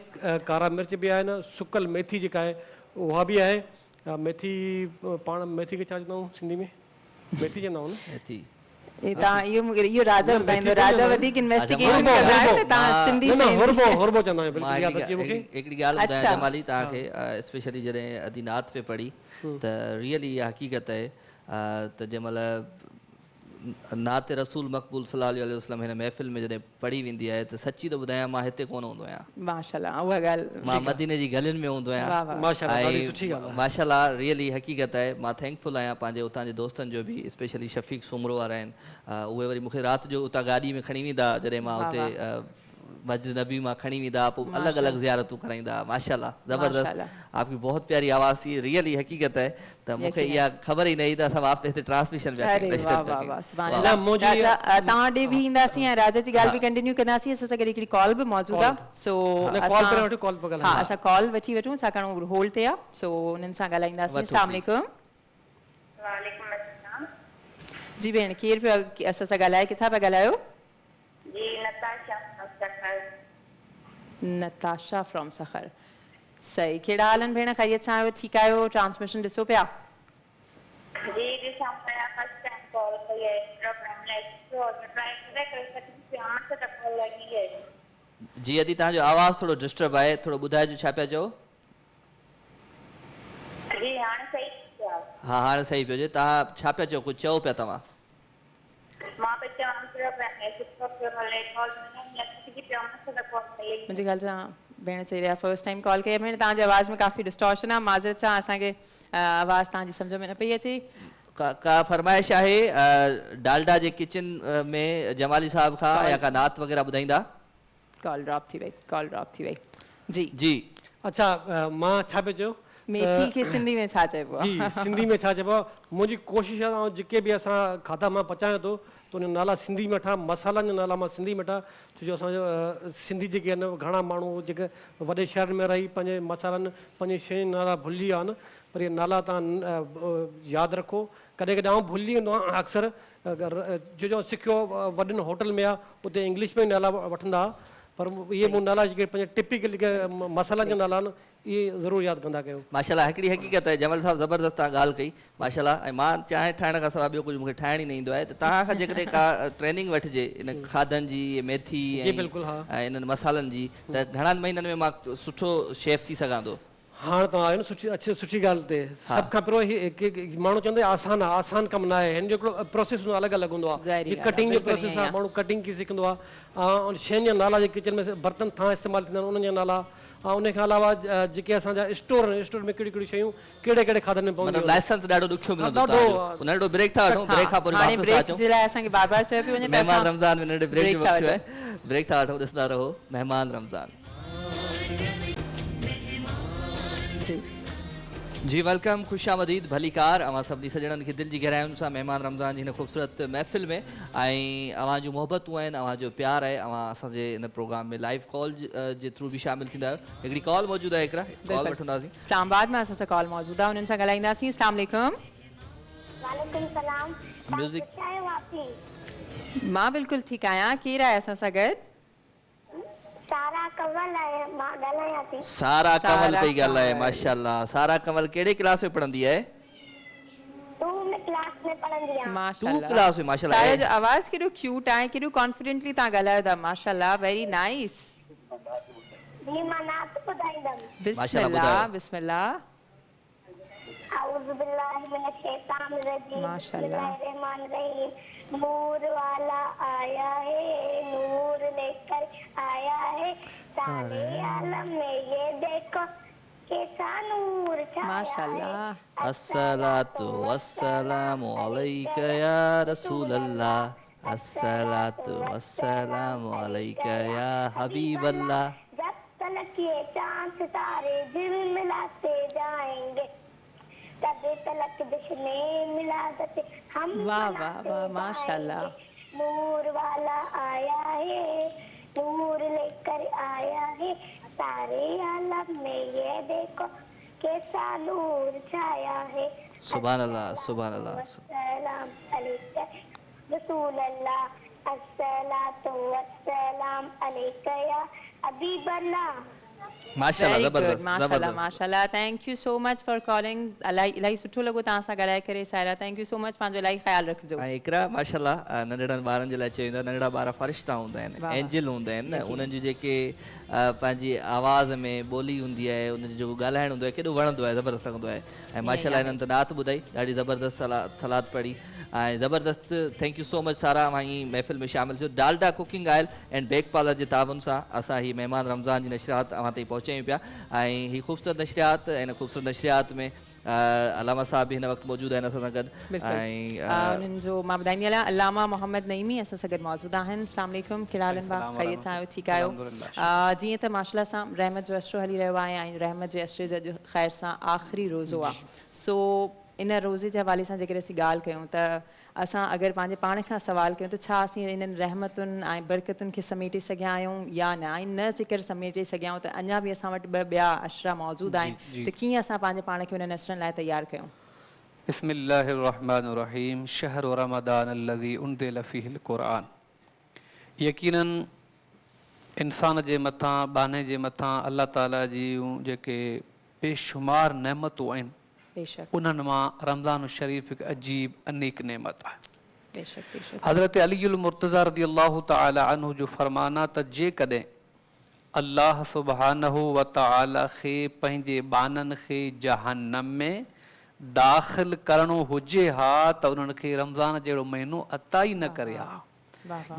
कारा मिर्च बि आहिनि सुकल मेथी जेका आहे उहा बि आहे मेथी पाण मेथी खे छा चवंदा आहियूं सिंधी में मेथी चवंदा आहियूं न मेथी इहो राजा ॿुधाईंदो राजा वधीक इन्वेस्टिगेशन कंदा आहिनि त तव्हां सिंधी होरबो चवंदा आहियूं बिल्कुलु यादि अचे मूंखे हिकिड़ी ॻाल्हि ॿुधायां जमाली तव्हांखे स्पेशली जॾहिं अदीनात पे पढ़ी त रियली इहा हक़ीक़त आहे त जंहिंमहिल नात रसूल मक़बूल सल्लल्लाहु अलैहि वसल्लम हिन महफ़िल में जॾहिं पढ़ी वेंदी आहे त सची थो ॿुधायां मां हिते कोन हूंदो आहियां माशाल्लाह उहा ॻाल्हि मां मदीने जी गलियुनि में हूंदो आहियां माशाल्लाह रियली हक़ीक़त आहे मां थैंकफुल आहियां पंहिंजे उतां जे दोस्तनि जो बि स्पेशली शफ़ीक सुमरो वारा आहिनि उहे वरी मूंखे राति जो उतां गाॾी में खणी वेंदा जॾहिं मां उते मस्जिद नबी मां खणी वेंदा पोइ अलॻि अलॻि ज़ियारतूं कराईंदा माशाल्लाह ज़बरदस्त आपकी बहुत प्यारी आवाज़ थी रियली हक़ीक़त है त मूंखे इहा ख़बर ई न हुई त असां वापसि हिते ट्रांसमिशन पिया तव्हां ॾे बि ईंदासीं ऐं राजा जी ॻाल्हि बि कंटिन्यू कंदासीं असां सां गॾु हिकिड़ी कॉल बि मौजूदु आहे सो असां कॉल वठी वठूं छाकाणि उहो होल्ड ते आहे सो उन्हनि सां ॻाल्हाईंदासीं अस्सलाम वालेकुम जी भेण केरु पियो असां सां ॻाल्हाए किथां पिया ॻाल्हायो नताशा फ्रॉम सखर सही कहिड़ा हाल आहिनि भेण ख़ैरियत सां आहियो ठीकु आहियो ट्रांसमिशन ॾिसो पिया जी ॾिसां पिया फर्स्ट टाइम कॉल कई आहे प्रोग्राम लाइ ट्राई करे सकिन आठ तक कॉल लगी है जी अदी तव्हांजो आवाज़ थोरो डिस्टर्ब आहे थोरो ॿुधाइजो छा पिया चओ जी हाणे सही आहे हा हाणे सही पियो जे तव्हां छा पिया चओ कुझु चओ पिया तव्हां मां पे चवां प्रोग्राम लाइ हले कॉल मुंहिंजी ॻाल्हि सां भेण चई रहिया फर्स्ट टाइम कॉल कई भेण तव्हांजी आवाज़ में काफ़ी डिस्टॉर्शन आहे माज़रत सां असांखे आवाज़ तव्हांजी सम्झ में न पई अचे का फरमाइश आहे डालडा जे किचन में जमाली साहब खां या का नात वग़ैरह ॿुधाईंदा कॉल ड्रॉप थी वई जी जी अच्छा मां छा पियो चयो मेथी खे सिंधी में छा चइबो आहे जी सिंधी में छा चइबो आहे मुंहिंजी कोशिशि आहे जेके बि असां खाधा मां पचायां थो त उन नाला सिंधी में ठाह मसालनि जा नाला मां सिंधी में ठाह छो जो असांजो सिंधी जेके आहिनि घणा माण्हू जेके वॾे शहर में रही पंहिंजे मसालनि पंहिंजी शयुनि नाला भुलिजी विया आहिनि पर इहे नाला तव्हां यादि रखो कॾहिं कॾहिं आउं भुलिजी वेंदो आहियां अक्सर जो सिखियो वॾनि होटल में आहे उते इंग्लिश में नाला वठंदा पर इहे मूं नाला जेके पंहिंजे टिपिकल जेके मसालनि जा नाला आहिनि इहे ज़रूरु यादि कंदा कयो माशाल्लाह हिकिड़ी हक़ीक़त आहे जमल साहब ज़बरदस्त तव्हां ॻाल्हि कई माशाल्लाह ऐं मां चांहि ठाहिण खां सवाइ ॿियो कुझु मूंखे ठाहिण ई न ईंदो आहे त तव्हां खां जेकॾहिं का ट्रेनिंग वठिजे इन खाधनि जी मेथी ऐं इन्हनि मसालनि जी त घणनि महीननि में मां सुठो शेफ थी सघां थो हाणे तव्हां आयो न सुठी ॻाल्हि ते सभ खां पहिरियों माण्हू चवंदो आसान कमु न आहे हिन जो हिकिड़ो प्रोसेस अलॻि अलॻि हूंदो आहे कटिंग जो प्रोसेस आहे माण्हू कटिंग कीअं सिखंदो आहे ऐं शयुनि जा नाला जेके किचन में बर्तन था इस्तेमालु थींदा आहिनि उन्हनि जा नाला ऐं उन खां अलावा जेके असांजा स्टोर में कहिड़ियूं कहिड़ियूं शयूं कहिड़े कहिड़े खाधनि में पवंदियूं लाइसेंस ॾाढो ॾुखियो मिलंदो नंढो ब्रेक था वठूं ब्रेक खां पोइ महिमान रमज़ान में नंढे ब्रेक जो वक़्तु आहे ब्रेक था वठूं ॾिसंदा रहो महिमान रमज़ान जी वेलकम ख़ुशि आमदीद भलीकार अवां सभिनी सॼणनि खे दिलि जी गहराइयुनि सां महिमान रमज़ान जी हिन ख़ूबसूरत महफ़िल में ऐं अवां जूं मोहबतूं आहिनि अवां जो प्यारु आहे अवां असांजे हिन प्रोग्राम में लाइव कॉल जे थ्रू बि शामिलु थींदा आहियो हिकिड़ी कॉल मौजूदु आहे हिकिड़ा कॉल वठंदासीं इस्लामाबाद में असां सां कॉल मौजूदु आहे उन्हनि सां ॻाल्हाईंदासीं अस्सलाम वालेकुम मां बिल्कुलु ठीकु आहियां केरु आहे असां सां गॾु सारा कमल आहे मां ॻाल्हायां थी सारा कमल पई ॻाल्हाए माशाल्लाह सारा कमल कहिड़े क्लास में पढ़ंदी आहे तू क्लास में पढ़ंदी आहे माशाल्लाह तू क्लास में माशाल्लाह सारा जो आवाज़ केॾो क्यूट आहे केॾो कॉन्फिडेंटली तव्हां ॻाल्हायो था माशाल्लाह वेरी नाइस जी मां नात ॿुधाईंदमि बिस्मिल्लाह बिस्मिल्लाह अऊज़ु बिल्लाहि मिनश शैतानिर रजीम माशाल्लाह रहमान रहीम नूर वाला आया है नूर लेकर आया है सारे आलम में ये देखो कैसा नूर छाया माशाल्लाह अस्सलातु वस्सलामु अलैका या रसूलल्लाह अस्सलातु वस्सलामु अलैका या हबीबल्लाह जब तलक ये चांद सितारे झिलमिलाते जाएंगे तबे तलक जश्ने मिलादत हम वाह वाह वाह माशाल्लाह। नूर वाला आया है, नूर लेकर आया है, सारे आलम में ये देखो कैसा नूर छाया है। सुभान अल्लाह, सुभान अल्लाह। अस्सलाम अलैका रसूल अल्लाह, अस्सलातु वस्सलाम अलैका या हबीब अल्लाह। माशाल्लाह, Very good, जबरदस्त, माशाल्लाह जबरदस्त। माशाल्लाह। Thank you so much for calling. इलाही सुठो लॻो तव्हां सां ॻाल्हाए करे Saira. Thank you so much, पंहिंजो इलाही ख़्यालु रखिजो। ऐं इकरा माशाल्लाह नंढड़नि ॿारनि जे लाइ चयो वेंदो आहे, नंढड़ा ॿार फ़रिश्ता हूंदा आहिनि, एंजल हूंदा आहिनि न, उन्हनि जी जेके पंहिंजी आवाज़ में ॿोली हूंदी आहे, उनजो जेको ॻाल्हाइणु हूंदो आहे केॾो वणंदो आहे, ज़बरदस्त लॻंदो आहे। ऐं माशाल्लाह इन्हनि त नात ॿुधाई, ॾाढी ज़बरदस्त सलाद पढ़ी ऐं ज़बरदस्त। थैंक यू सो मच सारा, मां ही महफ़िल में शामिल थियो। Dalda cooking oil and bake parlour जे ताउन सां असां ही महिमान रमज़ान जी नशरियात अवां ताईं पहुचायूं पिया। ऐं ही ख़ूबसूरत नशरियात, हिन ख़ूबसूरत नशरियात में अलामा साहब भी हिन वक़्तु मौजूदु आहिनि असां सां गॾु। ऐं उन्हनि जो मां ॿुधाईंदी हलियां, अलामा मोहम्मद नईमी असां सां गॾु मौजूदु आहिनि। अस्सलाम वालेकुम, कहिड़ा हाल आहिनि भाउ? ख़ैरियत सां आहियो? ठीकु आहियो? जीअं त माशाल्लाह सां रहमत जो अशरो हली रहियो आहे ऐं रहमत जे अशरे जो अॼु ख़ैर सां आख़िरी रोज़ो आहे। सो इन रोज़े जे हवाले सां जेकर असीं ॻाल्हि कयूं त असां अगरि पंहिंजे पाण खां सवाल कयूं त छा असीं इन्हनि रहमतुनि ऐं बरकतुनि खे समेटे सघिया आहियूं या न, ऐं न जेकर समेटे सघिया आहियूं त अञा बि असां वटि ॿ ॿिया अशरा मौजूदु आहिनि, त कीअं असां पंहिंजे पाण खे उन्हनि अशरनि लाइ तयारु कयूं? बिस्मिल्लाहिर्रहमानिर्रहीम। शहर रमदान अल्लज़ी उनज़िल फ़ीहिल क़ुरआन। यकीनन इंसान जे मथां, बाने जे मथां अल्लाह ताला जूं जेके बेशुमार नेमतूं आहिनि, उन्हनि मां रमज़ान शरीफ़ हिकु अजीब अनेक नेमत आहे। हज़रत अलीउल मुर्तज़ा रज़ियल्लाहु तआला अन्हु जो फरमाना त जेकॾहिं अल्लाह सुब्हानहु व तआला खे पंहिंजे बाननि खे जहन्नम में दाख़िल करणो हुजे हा त उन्हनि खे रमज़ान जहिड़ो महीनो अता ई न करे हा।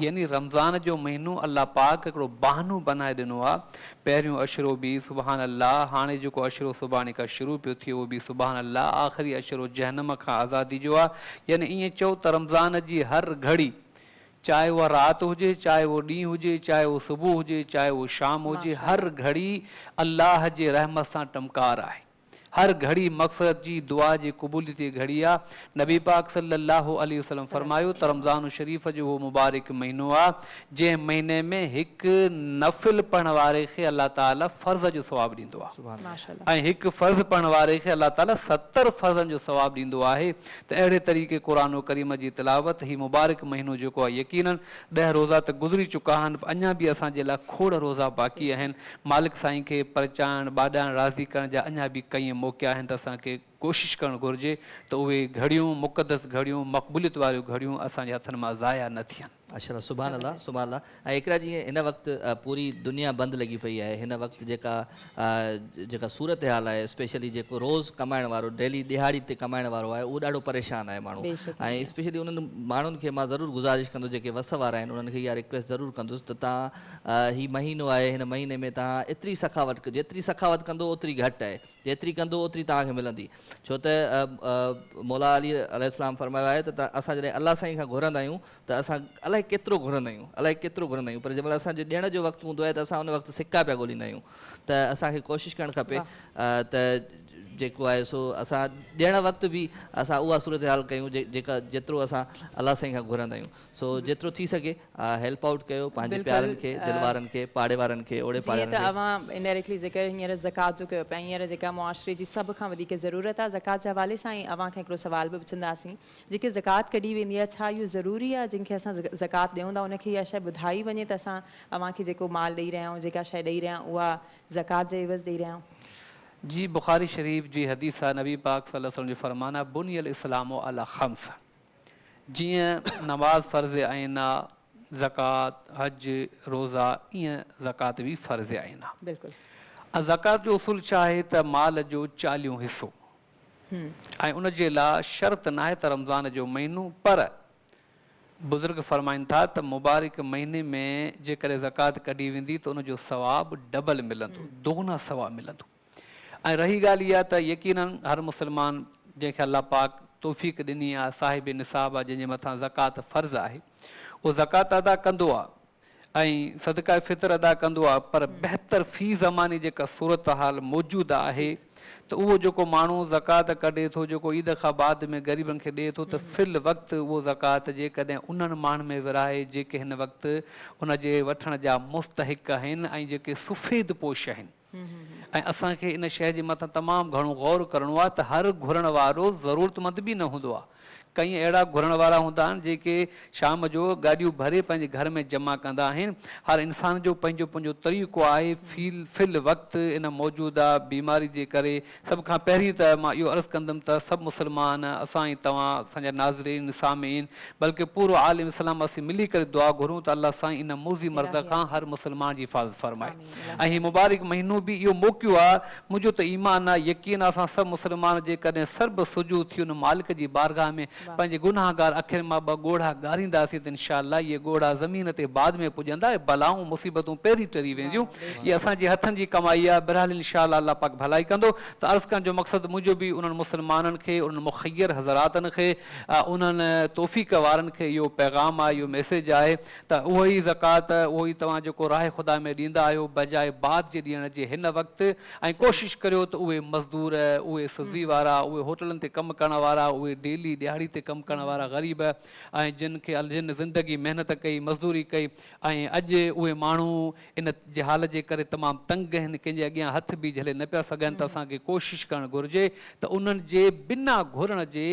यानी रमज़ान जो महीनो अल्लाह पाक हिकिड़ो बहानो बनाए ॾिनो आहे। पहिरियों अशरो बि सुभान अल्लाह, हाणे जेको अशरो सुभाणे खां शुरू पियो थिए उहो बि सुभान अल्लाह, आख़िरी अशरो जहन्नम खां आज़ादी जो आहे। यानी ईअं चओ त रमज़ान जी हर घड़ी, चाहे उहा राति हुजे, चाहे उहो ॾींहुं हुजे, चाहे उहो सुबुह हुजे, चाहे उहो शाम हुजे, हर घड़ी अल्लाह जे रहमत सां टमकार आहे। हर घड़ी मग़फ़िरत जी दुआ जी क़बूलियत जी घड़ी आहे। नबी पाक सल्लल्लाहु अलैहि वसल्लम फरमायो त रमज़ान शरीफ़ जो उहो मुबारक महीनो आहे जंहिं महीने में हिकु नफ़िल पढ़ण वारे खे अल्लाह ताला फ़र्ज़ जो सवाबु ॾींदो आहे ऐं हिकु फ़र्ज़ पढ़ण वारे खे अल्लाह ताला 70 फ़र्ज़नि जो सवाबु ॾींदो आहे। त अहिड़े तरीक़े क़ुरान करीम जी तिलावत ही मुबारक महीनो जेको आहे, यकीनन 10 रोज़ा त गुज़री चुका आहिनि, अञा बि असांजे लाइ खोड़ रोज़ा बाक़ी आहिनि। मालिक साईं खे परचाइण, बाॾाइण, राज़ी करण जा अञा बि कई मौक़ा आहिनि, त असांखे कोशिशि करणु घुरिजे त उहे घड़ियूं, मुक़दस घड़ियूं, मक़बूलियत वारियूं घड़ियूं असांजे हथनि मां ज़ाया न थियनि। माशाल्लाह, सुभान अल्लाह, सुभान अल्लाह। ऐं हिकिड़ा जीअं हिन वक़्तु पूरी दुनिया बंदि लॻी पई आहे, हिन वक़्तु जेका सूरत हाल आहे, स्पेशली जेको रोज़ कमाइण वारो, डेली दिहाड़ी ते कमाइण वारो आहे, उहो ॾाढो परेशान आहे माण्हू। ऐं स्पेशली उन्हनि माण्हुनि खे मां ज़रूरु गुज़ारिश कंदुसि, जेके वस वारा आहिनि, उन्हनि खे इहा रिक्वेस्ट ज़रूरु कंदुसि त तव्हां ही महीनो आहे, हिन महीने में तव्हां एतिरी सखावत, जेतिरी सखावत कंदो ओतिरी घटि आहे, जेतिरी कंदो ओतिरी तव्हांखे मिलंदी। छो त मौला अली अलैहिस्सलाम फरमायो आहे त असां जॾहिं अलाह साईं खां घुरंदा आहियूं त असां अलाए केतिरो घुरंदा आहियूं, पर जंहिंमहिल असांजो ॾियण जो वक़्तु हूंदो आहे त असां उन वक़्तु सिका पिया ॻोल्हींदा आहियूं। त असांखे कोशिशि करणु खपे त जेको आहे सो असां ॾियण वक़्तु बि असां उहा सूरत हाल कयूं जेतिरो असां अलाह साईं खां घुरंदा आहियूं। सो जेतिरो थी सघे हेल्प आउट कयो पंहिंजे प्यारनि खे, दिलि वारनि खे, पाड़े वारनि खे, ओड़े पाड़े वारनि खे। अवां इनडायरेक्टली ज़िक्र हींअर ज़कात जो कयो पिया, हींअर जेका मुआशरे जी सभ खां वधीक ज़रूरत आहे ज़कात जे हवाले सां, ऐं अवां खे हिकिड़ो सुवाल बि पुछंदासीं, जेके ज़कात कढी वेंदी आहे, छा इहो ज़रूरी आहे जंहिंखे असां ज़कात ॾियूं था उनखे इहा शइ ॿुधाई वञे त असां अवां खे जेको माल ॾेई रहिया आहियूं, जेका शइ ॾेई रहिया आहियूं, उहा ज़कात जे एवज़ ॾेई रहिया आहियूं? जी, बुखारी शरीफ़ जी हदीस आहे, नबी पाक सल्लल्लाहु अलैहि वसल्लम जो फरमाना बुनियल इस्लामु अला ख़म्स। जीअं नमाज़ फ़र्ज़ आइन आहे, ज़कात, हज, रोज़ा, ईअं ज़कात बि फ़र्ज़ आइन आहे। बिल्कुलु। ज़कात जो उसूल छा आहे त माल जो 40 हिसो, ऐं उन जे लाइ शर्त न आहे त रमज़ान जो महीनो, पर बुज़ुर्ग फरमाइनि था त मुबारक महीने में जेकॾहिं ज़कात कढी वेंदी त उनजो सवाबु डबल मिलंदो, दोगुना सवाबु मिलंदो। ऐं रही ॻाल्हि इहा त यकीनन हर मुस्लमान जंहिंखे अल्लाह पाक तौफ़ीक़ ॾिनी आहे, साहिब निसाब आहे, जंहिंजे मथां ज़कात फ़र्ज़ु आहे, उहो ज़कात अदा कंदो आहे ऐं सदका फ़ितर अदा कंदो आहे। पर बहितर फ़ी ज़मानी जेका सूरत हाल मौजूदु आहे त उहो जेको माण्हू ज़कात कढे थो, जेको ईद खां बाद में ग़रीबनि खे ॾिए थो, त फिल वक़्तु उहो ज़कात जेकॾहिं उन्हनि माण्हुनि में विराहे जेके हिन वक़्तु उनजे वठण जा मुस्तहिक़ आहिनि ऐं जेके सुफ़ेद पोश आहिनि। ऐं असांखे इन शइ जे मथां तमामु घणो ग़ौर करिणो आहे त हर घुरण वारो ज़रूरतमंद बि न हूंदो आहे। कई अहिड़ा घुरण वारा हूंदा आहिनि जेके शाम जो गाॾियूं भरे पंहिंजे घर में जमा कंदा आहिनि। हर इंसान जो पंहिंजो पंहिंजो तरीक़ो आहे। फिल वक़्तु इन मौजूदा बीमारी जे करे सभ खां पहिरीं त मां इहो अर्ज़ु कंदुमि त सभु मुस्लमान असां ई तव्हां असांजा नाज़रीन सामीन बल्कि पूरो आलिम इस्लाम असीं मिली करे दुआ घुरूं त अलाह साईं इन मूज़ी मर्ज़ खां हर मुस्लमान जी हिफ़ाज़त फ़रमाए। ऐं हीउ मुबारक महीनो बि इहो मौक़ो आहे, मुंहिंजो त ईमान आहे, यकीन आहे असां सभु मुस्लमान जेकॾहिं सर्ब सुजूद थी उन मालिक जी बारगाह में पंहिंजे गुनाहगार अखिर मां ॿ ॻोढ़ा ॻारींदासीं त इनशाअल्लाह इहे ॻोढ़ा ज़मीन ते बाद में पुॼंदा ऐं बलाऊं मुसीबतूं पहिरीं टरी वेंदियूं। इहा असांजे हथनि जी कमाई आहे। बहरहाल इनशाअल्लाह अलाह पाक भलाई कंदो। त अर्ज़ु करण जो मक़सदु मुंहिंजो बि उन्हनि मुस्लमाननि खे, उन्हनि मुख़य्यर हज़रातनि खे, उन्हनि तौफ़ीक़ वारनि खे इहो पैगाम आहे, इहो मैसेज आहे त उहो ई ज़कात, उहो ई तव्हां जेको राह ख़ुदा में ॾींदा आहियो बजाए बाद जे ॾियण जे हिन वक़्तु, ऐं कोशिशि करियो त उहे मज़दूर, उहे सब्ज़ी वारा, उहे होटलनि ते कमु करण वारा, उहे डेली ॾियाड़ी ते कमु करण वारा ग़रीब ऐं जिन खे जिन ज़िंदगी महिनत कई, मज़दूरी कई ऐं अॼु उहे माण्हू इन जे हाल जे करे तमामु तंग आहिनि, कंहिंजे अॻियां हथ बि झले न पिया सघनि, त असांखे कोशिशि करणु घुरिजे त उन्हनि जे बिना घुरण जे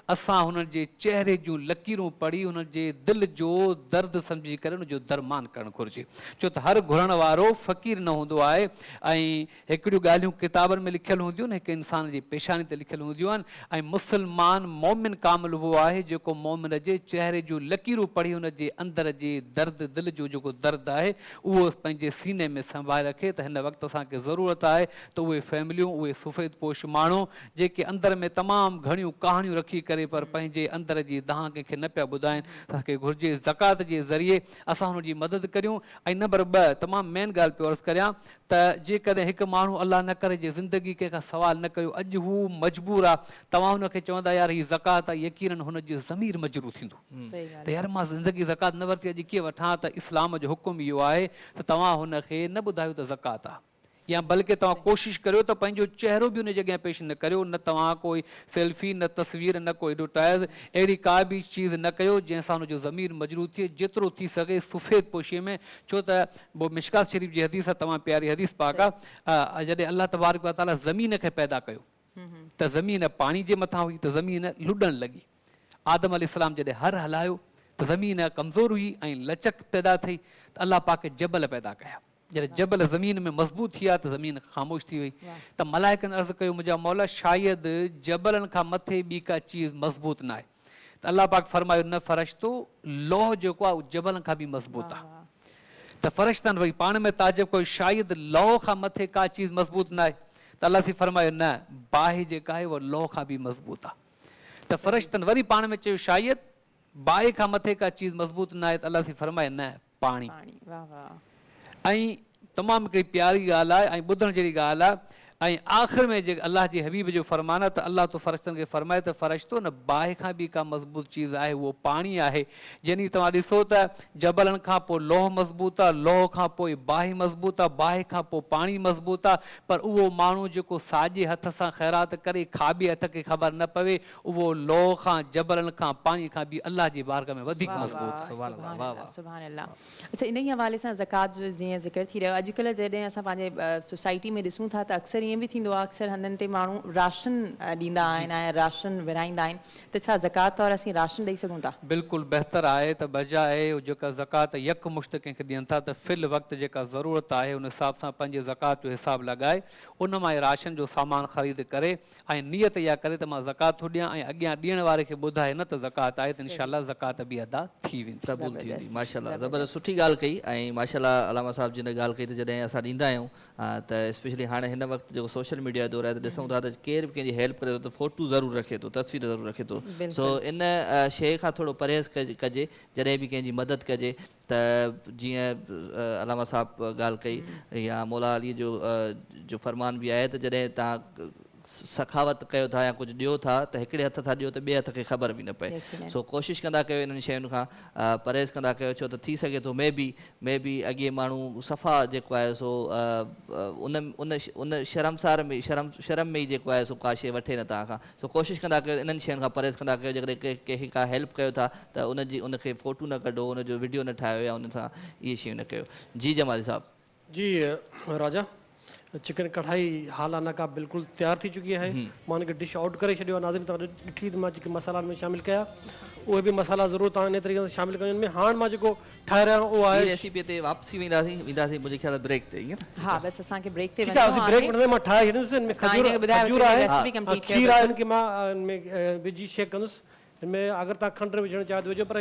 असां हुननि जे चहिरे जूं लकीरूं पढ़ी हुननि जे दिलि जो दर्द सम्झी करे उनजो दरमान करणु घुरिजे। छो त हर घुरण वारो फ़क़ीर न हूंदो आहे। ऐं हिकिड़ियूं ॻाल्हियूं किताबनि में लिखियलु हूंदियूं आहिनि, हिकु इंसान जी पेशानी ते लिखियलु हूंदियूं आहिनि। ऐं मुस्लमान मोमिन कामिल उहो आहे जेको मोमिन जे चहिरे जूं लकीरूं पढ़ी हुन जे अंदर जे दर्द, दिलि जो जेको दर्द आहे उहो पंहिंजे सीने में संभाले रखे। त हिन वक़्तु असांखे ज़रूरत आहे त उहे फैमिलियूं, उहे सफ़ेद पोश माण्हू जेके अंदर में तमामु घणियूं कहाणियूं रखी करे पर पंहिंजे अंदर जी दहा कंहिंखे न पिया ॿुधाइनि, असांखे घुरिजे ज़कात जे ज़रिए असां हुनजी मदद करियूं। ऐं नंबर 2 तमामु मेन ॻाल्हि पियो अर्ज़ु करियां त जेकॾहिं हिकु माण्हू अलाह न करे जे ज़िंदगी कंहिंखां सवाल न कयो, अॼु हू मजबूर आहे, तव्हां हुनखे चवंदा यार हीअ ज़कात आहे, यकीनन हुनजो ज़मीर मजरूह थींदो त यार मां ज़िंदगी ज़कात न वरिती, अॼु कीअं वठां। त इस्लाम जो हुकुम इहो आहे त तव्हां हुनखे न ॿुधायो त ज़कात आहे, या बल्कि तव्हां कोशिशि करियो त पंहिंजो चहिरो बि उन जॻह पेश न करियो, न तव्हां कोई सेल्फी, न तस्वीर, न कोई एडवर्टाइज़, अहिड़ी का बि चीज़ न कयो जंहिंसां हुनजो ज़मीर मजरूह थिए। जेतिरो थी सघे सफ़ेद पोशीअ में, छो त वो मिशकात शरीफ़ जी हदीस आहे, तमामु प्यारी हदीस पाक आहे। जॾहिं अलाह तबारक व तआला ज़मीन खे पैदा कयो त ज़मीन पाणी जे मथां हुई, त ज़मीन लुॾणु लॻी। आदम अलैहिस्सलाम जॾहिं हर हलायो त ज़मीन कमज़ोर हुई ऐं लचक पैदा थी, त अलाह पाक जबल पैदा कया। जॾहिं जबल ज़मीन में मज़बूत थी विया त ज़मीन ख़ामोश थी वई। त मलाइकनि अर्ज़ु कयो मुंहिंजा मौला शायदि जबलनि खां मथे ॿी का चीज़ मज़बूत न आहे। त अलाह पाक फरमायो न फ़रिश्तो, लोह जेको आहे उहो जबलनि खां बि मज़बूत आहे। त फ़रिश्तनि वरी पाण में ताजुब कयो शायदि लोह खां मथे का चीज़ मज़बूत न आहे। त अलाह सी फरमायो न, बाहि जेका आहे उहा लोह खां बि मज़बूत आहे। त फ़रिश्तनि वरी पाण में चयो शायदि बाहि खां मथे का चीज़ मज़बूत न आहे। त अलाह सी फरमाए न, पाणी। ऐं तमामु हिकिड़ी प्यारी ॻाल्हि आहे ऐं ॿुधण जहिड़ी ॻाल्हि आहे। ऐं आख़िर में जेका अलाह जे हबीब जो फ़रमान आहे त अलाह तो फ़रिश्तनि खे फरमाए त फ़रिश्तो न बाहि खां बि का मज़बूत चीज़ आहे, उहो पाणी आहे। यानी तव्हां ॾिसो त जबलनि खां पोइ लोह मज़बूत आहे, लोह खां पोइ बाहि मज़बूत आहे, बाहि खां पोइ पाणी मज़बूत आहे। पर उहो माण्हू जेको साॼे हथ सां ख़ैरात करे खाॿे हथ खे ख़बर न पवे, उहो लोह खां, जबलनि खां, पाणी खां बि अलाह जी बारगाह में वधीक मज़बूत। सुभान अल्लाह। अच्छा, इन ई हवाले सां ज़कात जो जीअं ज़िक्र थी रहियो, अॼुकल्ह जॾहिं असां पंहिंजे सोसाइटी में ॾिसूं था त अक्सर ईअं बि थींदो आहे, अक्सर हंधनि ते माण्हू राशन ॾींदा आहिनि ऐं राशन विराईंदा आहिनि। त छा ज़कात तौरु असीं राशन ॾेई सघूं था? बिल्कुलु बहितर आहे त बजाए जेका ज़कात यकमुश्त कंहिंखे ॾियनि था त फिल वक़्तु जेका ज़रूरत आहे उन हिसाब सां पंहिंजे ज़कात जो हिसाबु लॻाए उन मां राशन जो सामान ख़रीद करे ऐं नियत इहा करे त मां ज़कात थो ॾियां ऐं अॻियां ॾियण वारे खे ॿुधाए न त ज़कात आहे, त इनशाअल्लाह ज़कात बि अदा थी वेंदी, क़बूल थी वेंदी। माशाअल्लाह, ज़बरदस्त, सुठी ॻाल्हि कई। ऐं माशाअल्लाह अलामा साहिब जिन ॻाल्हि कई त जॾहिं असां ॾींदा आहियूं त स्पेशली हाणे हिन वक़्तु जेको सोशल मीडिया दौर आहे त ॾिसूं था त केरु बि कंहिंजी हेल्प करे थो त फ़ोटू ज़रूरु रखे थो, तस्वीर ज़रूरु रखे थो। सो इन शइ खां थोरो परहेज़ कजे जॾहिं बि कंहिंजी मदद कजे। त जीअं अलामा साहिब ॻाल्हि कई या मौला अली जो फरमान बि आहे त जॾहिं तव्हां सखावत कयो था या कुझु ॾियो था त हिकिड़े हथ सां ॾियो त ॿिए हथ खे ख़बर बि न पए। सो कोशिशि कंदा कयो इन्हनि शयुनि खां परहेज़ कंदा कयो, छो त थी सघे थो मे बी अॻे माण्हू सफ़ा जेको आहे सो उन शर्मसार में शर्म में ई जेको आहे सो का शइ वठे न तव्हां खां। सो कोशिशि कंदा कयो इन्हनि शयुनि खां परहेज़ कंदा कयो। जेकॾहिं कंहिंखे का हेल्प कयो था त उनखे फ़ोटू न कढो, उनजो वीडियो न ठाहियो या उन सां इहे शयूं न कयो। जी जमाली साहब। जी राजा, चिकन कढ़ाई हालाना का बिल्कुलु तैयार थी चुकी है। मां उनखे डिश आउट करे छॾियो आहे। नाज़रीन तव्हां ॾिठी त मां जेके मसाला में शामिल कया उहे बि मसाला ज़रूरु तव्हां इन तरीक़े सां शामिल कयो। में हाणे मां जेको ठाहे रहिया आहियां उहो आहे रेसिपी ते वापसी वेंदासीं मुंहिंजे ख्याल ब्रेक ते। ईअं हा बस असांखे ब्रेक ते वञणो आहे। ब्रेक वञे मां ठाहे छॾींदुसि। इनमें खजूर आहे, खीर आहे, इनखे मां इनमें विझी शेक कंदुसि। इनमें अगरि तव्हां खंडु विझणु चाहियो त विझो, पर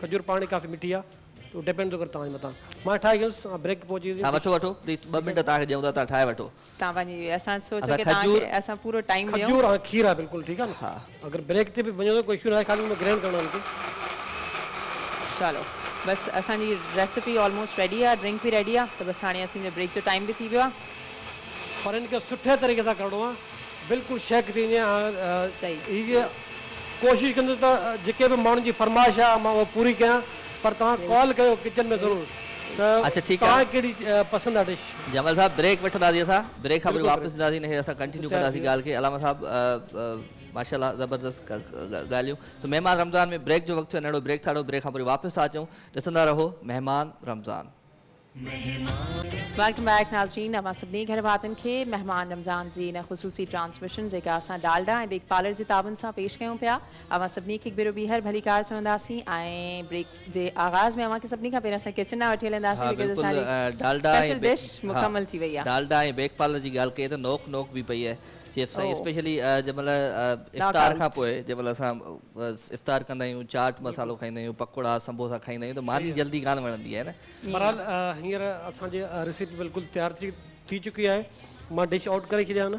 खजूर पाणी काफ़ी मिठी आहे, तो डिपेंड थो करे तव्हांजे मथां। मां ठाहे ॾियुसि, ब्रेक पहुची। हा वठो 2 मिंट तव्हांखे ॾियूं था, तव्हां ठाहे वठो। तव्हां वञी असां सोचो कि तव्हांखे असां पूरो टाइम ॾियूं। खजूर ऐं खीर आहे बिल्कुलु ठीकु आहे न। हा अगरि ब्रेक ते बि वञो त कोई इशू न आहे, ख़ाली ग्राइंड करणो आहे। चलो बस असांजी रेसिपी ऑलमोस्ट रेडी आहे, ड्रिंक भी रेडी आहे, तो बस हाणे असांजो ब्रेक जो टाइम भी थी वियो आहे। पर इनखे सुठे तरीक़े सां करणो आहे, बिल्कुलु शेक थी वञे। सही हीअ कोशिशि कंदुसि त जेके बि माण्हुनि जी फरमाइश आहे मां उहा पूरी कयां, पर तव्हां कॉल कयो किचन में ज़रूरु। अच्छा ठीकु आहे, कहिड़ी पसंदि आहे डिश? जमल साहब ब्रेक वठंदासीं असां, ब्रेक खां पोइ वापसि ईंदासीं, हिन खे असां कंटिन्यू कंदासीं ॻाल्हि खे। अलामा साहब माशाल्लाह ज़बरदस्त ॻाल्हियूं। तो महिमान रमज़ान में ब्रेक जो वक़्तु नंढो ब्रेक थाड़ो, ब्रेक खां पोइ वापसि था अचूं। ॾिसंदा रहो महिमान रमज़ान। वेलकम बैक नाज़रीन। अवां सभिनी घर वातनि खे महिमान रमज़ान जी इन ख़ुसूसी ट्रांसमिशन जेका असां डालडा ऐं बेक पार्लर जे ताबन सां पेश कयूं पिया। अवां सभिनी खे हिकु भेरो ॿीहर भली कार चवंदासीं ऐं ब्रेक जे आगाज़ में अवां खे सभिनी खां पहिरियों असां किचन वठी हलंदासीं, बिकॉज़ असांजी डालडा स्पेशल डिश मुकमल थी वई आहे। डालडा ऐं बेक पार्लर जी ॻाल्हि कई त नोक बि पई आहे शेफ साईं, स्पेशली जंहिंमहिल इफ़्तार खां पोइ जंहिंमहिल असां इफ़्तार कंदा आहियूं, चाट मसालो खाईंदा आहियूं, पकोड़ा समोसा खाईंदा आहियूं, त मानी जल्दी कान वणंदी आहे न। बहरहाल हींअर असांजी रेसिपी बिल्कुलु तयार थी चुकी आहे। मां डिश आउट करे छॾिया आहिनि,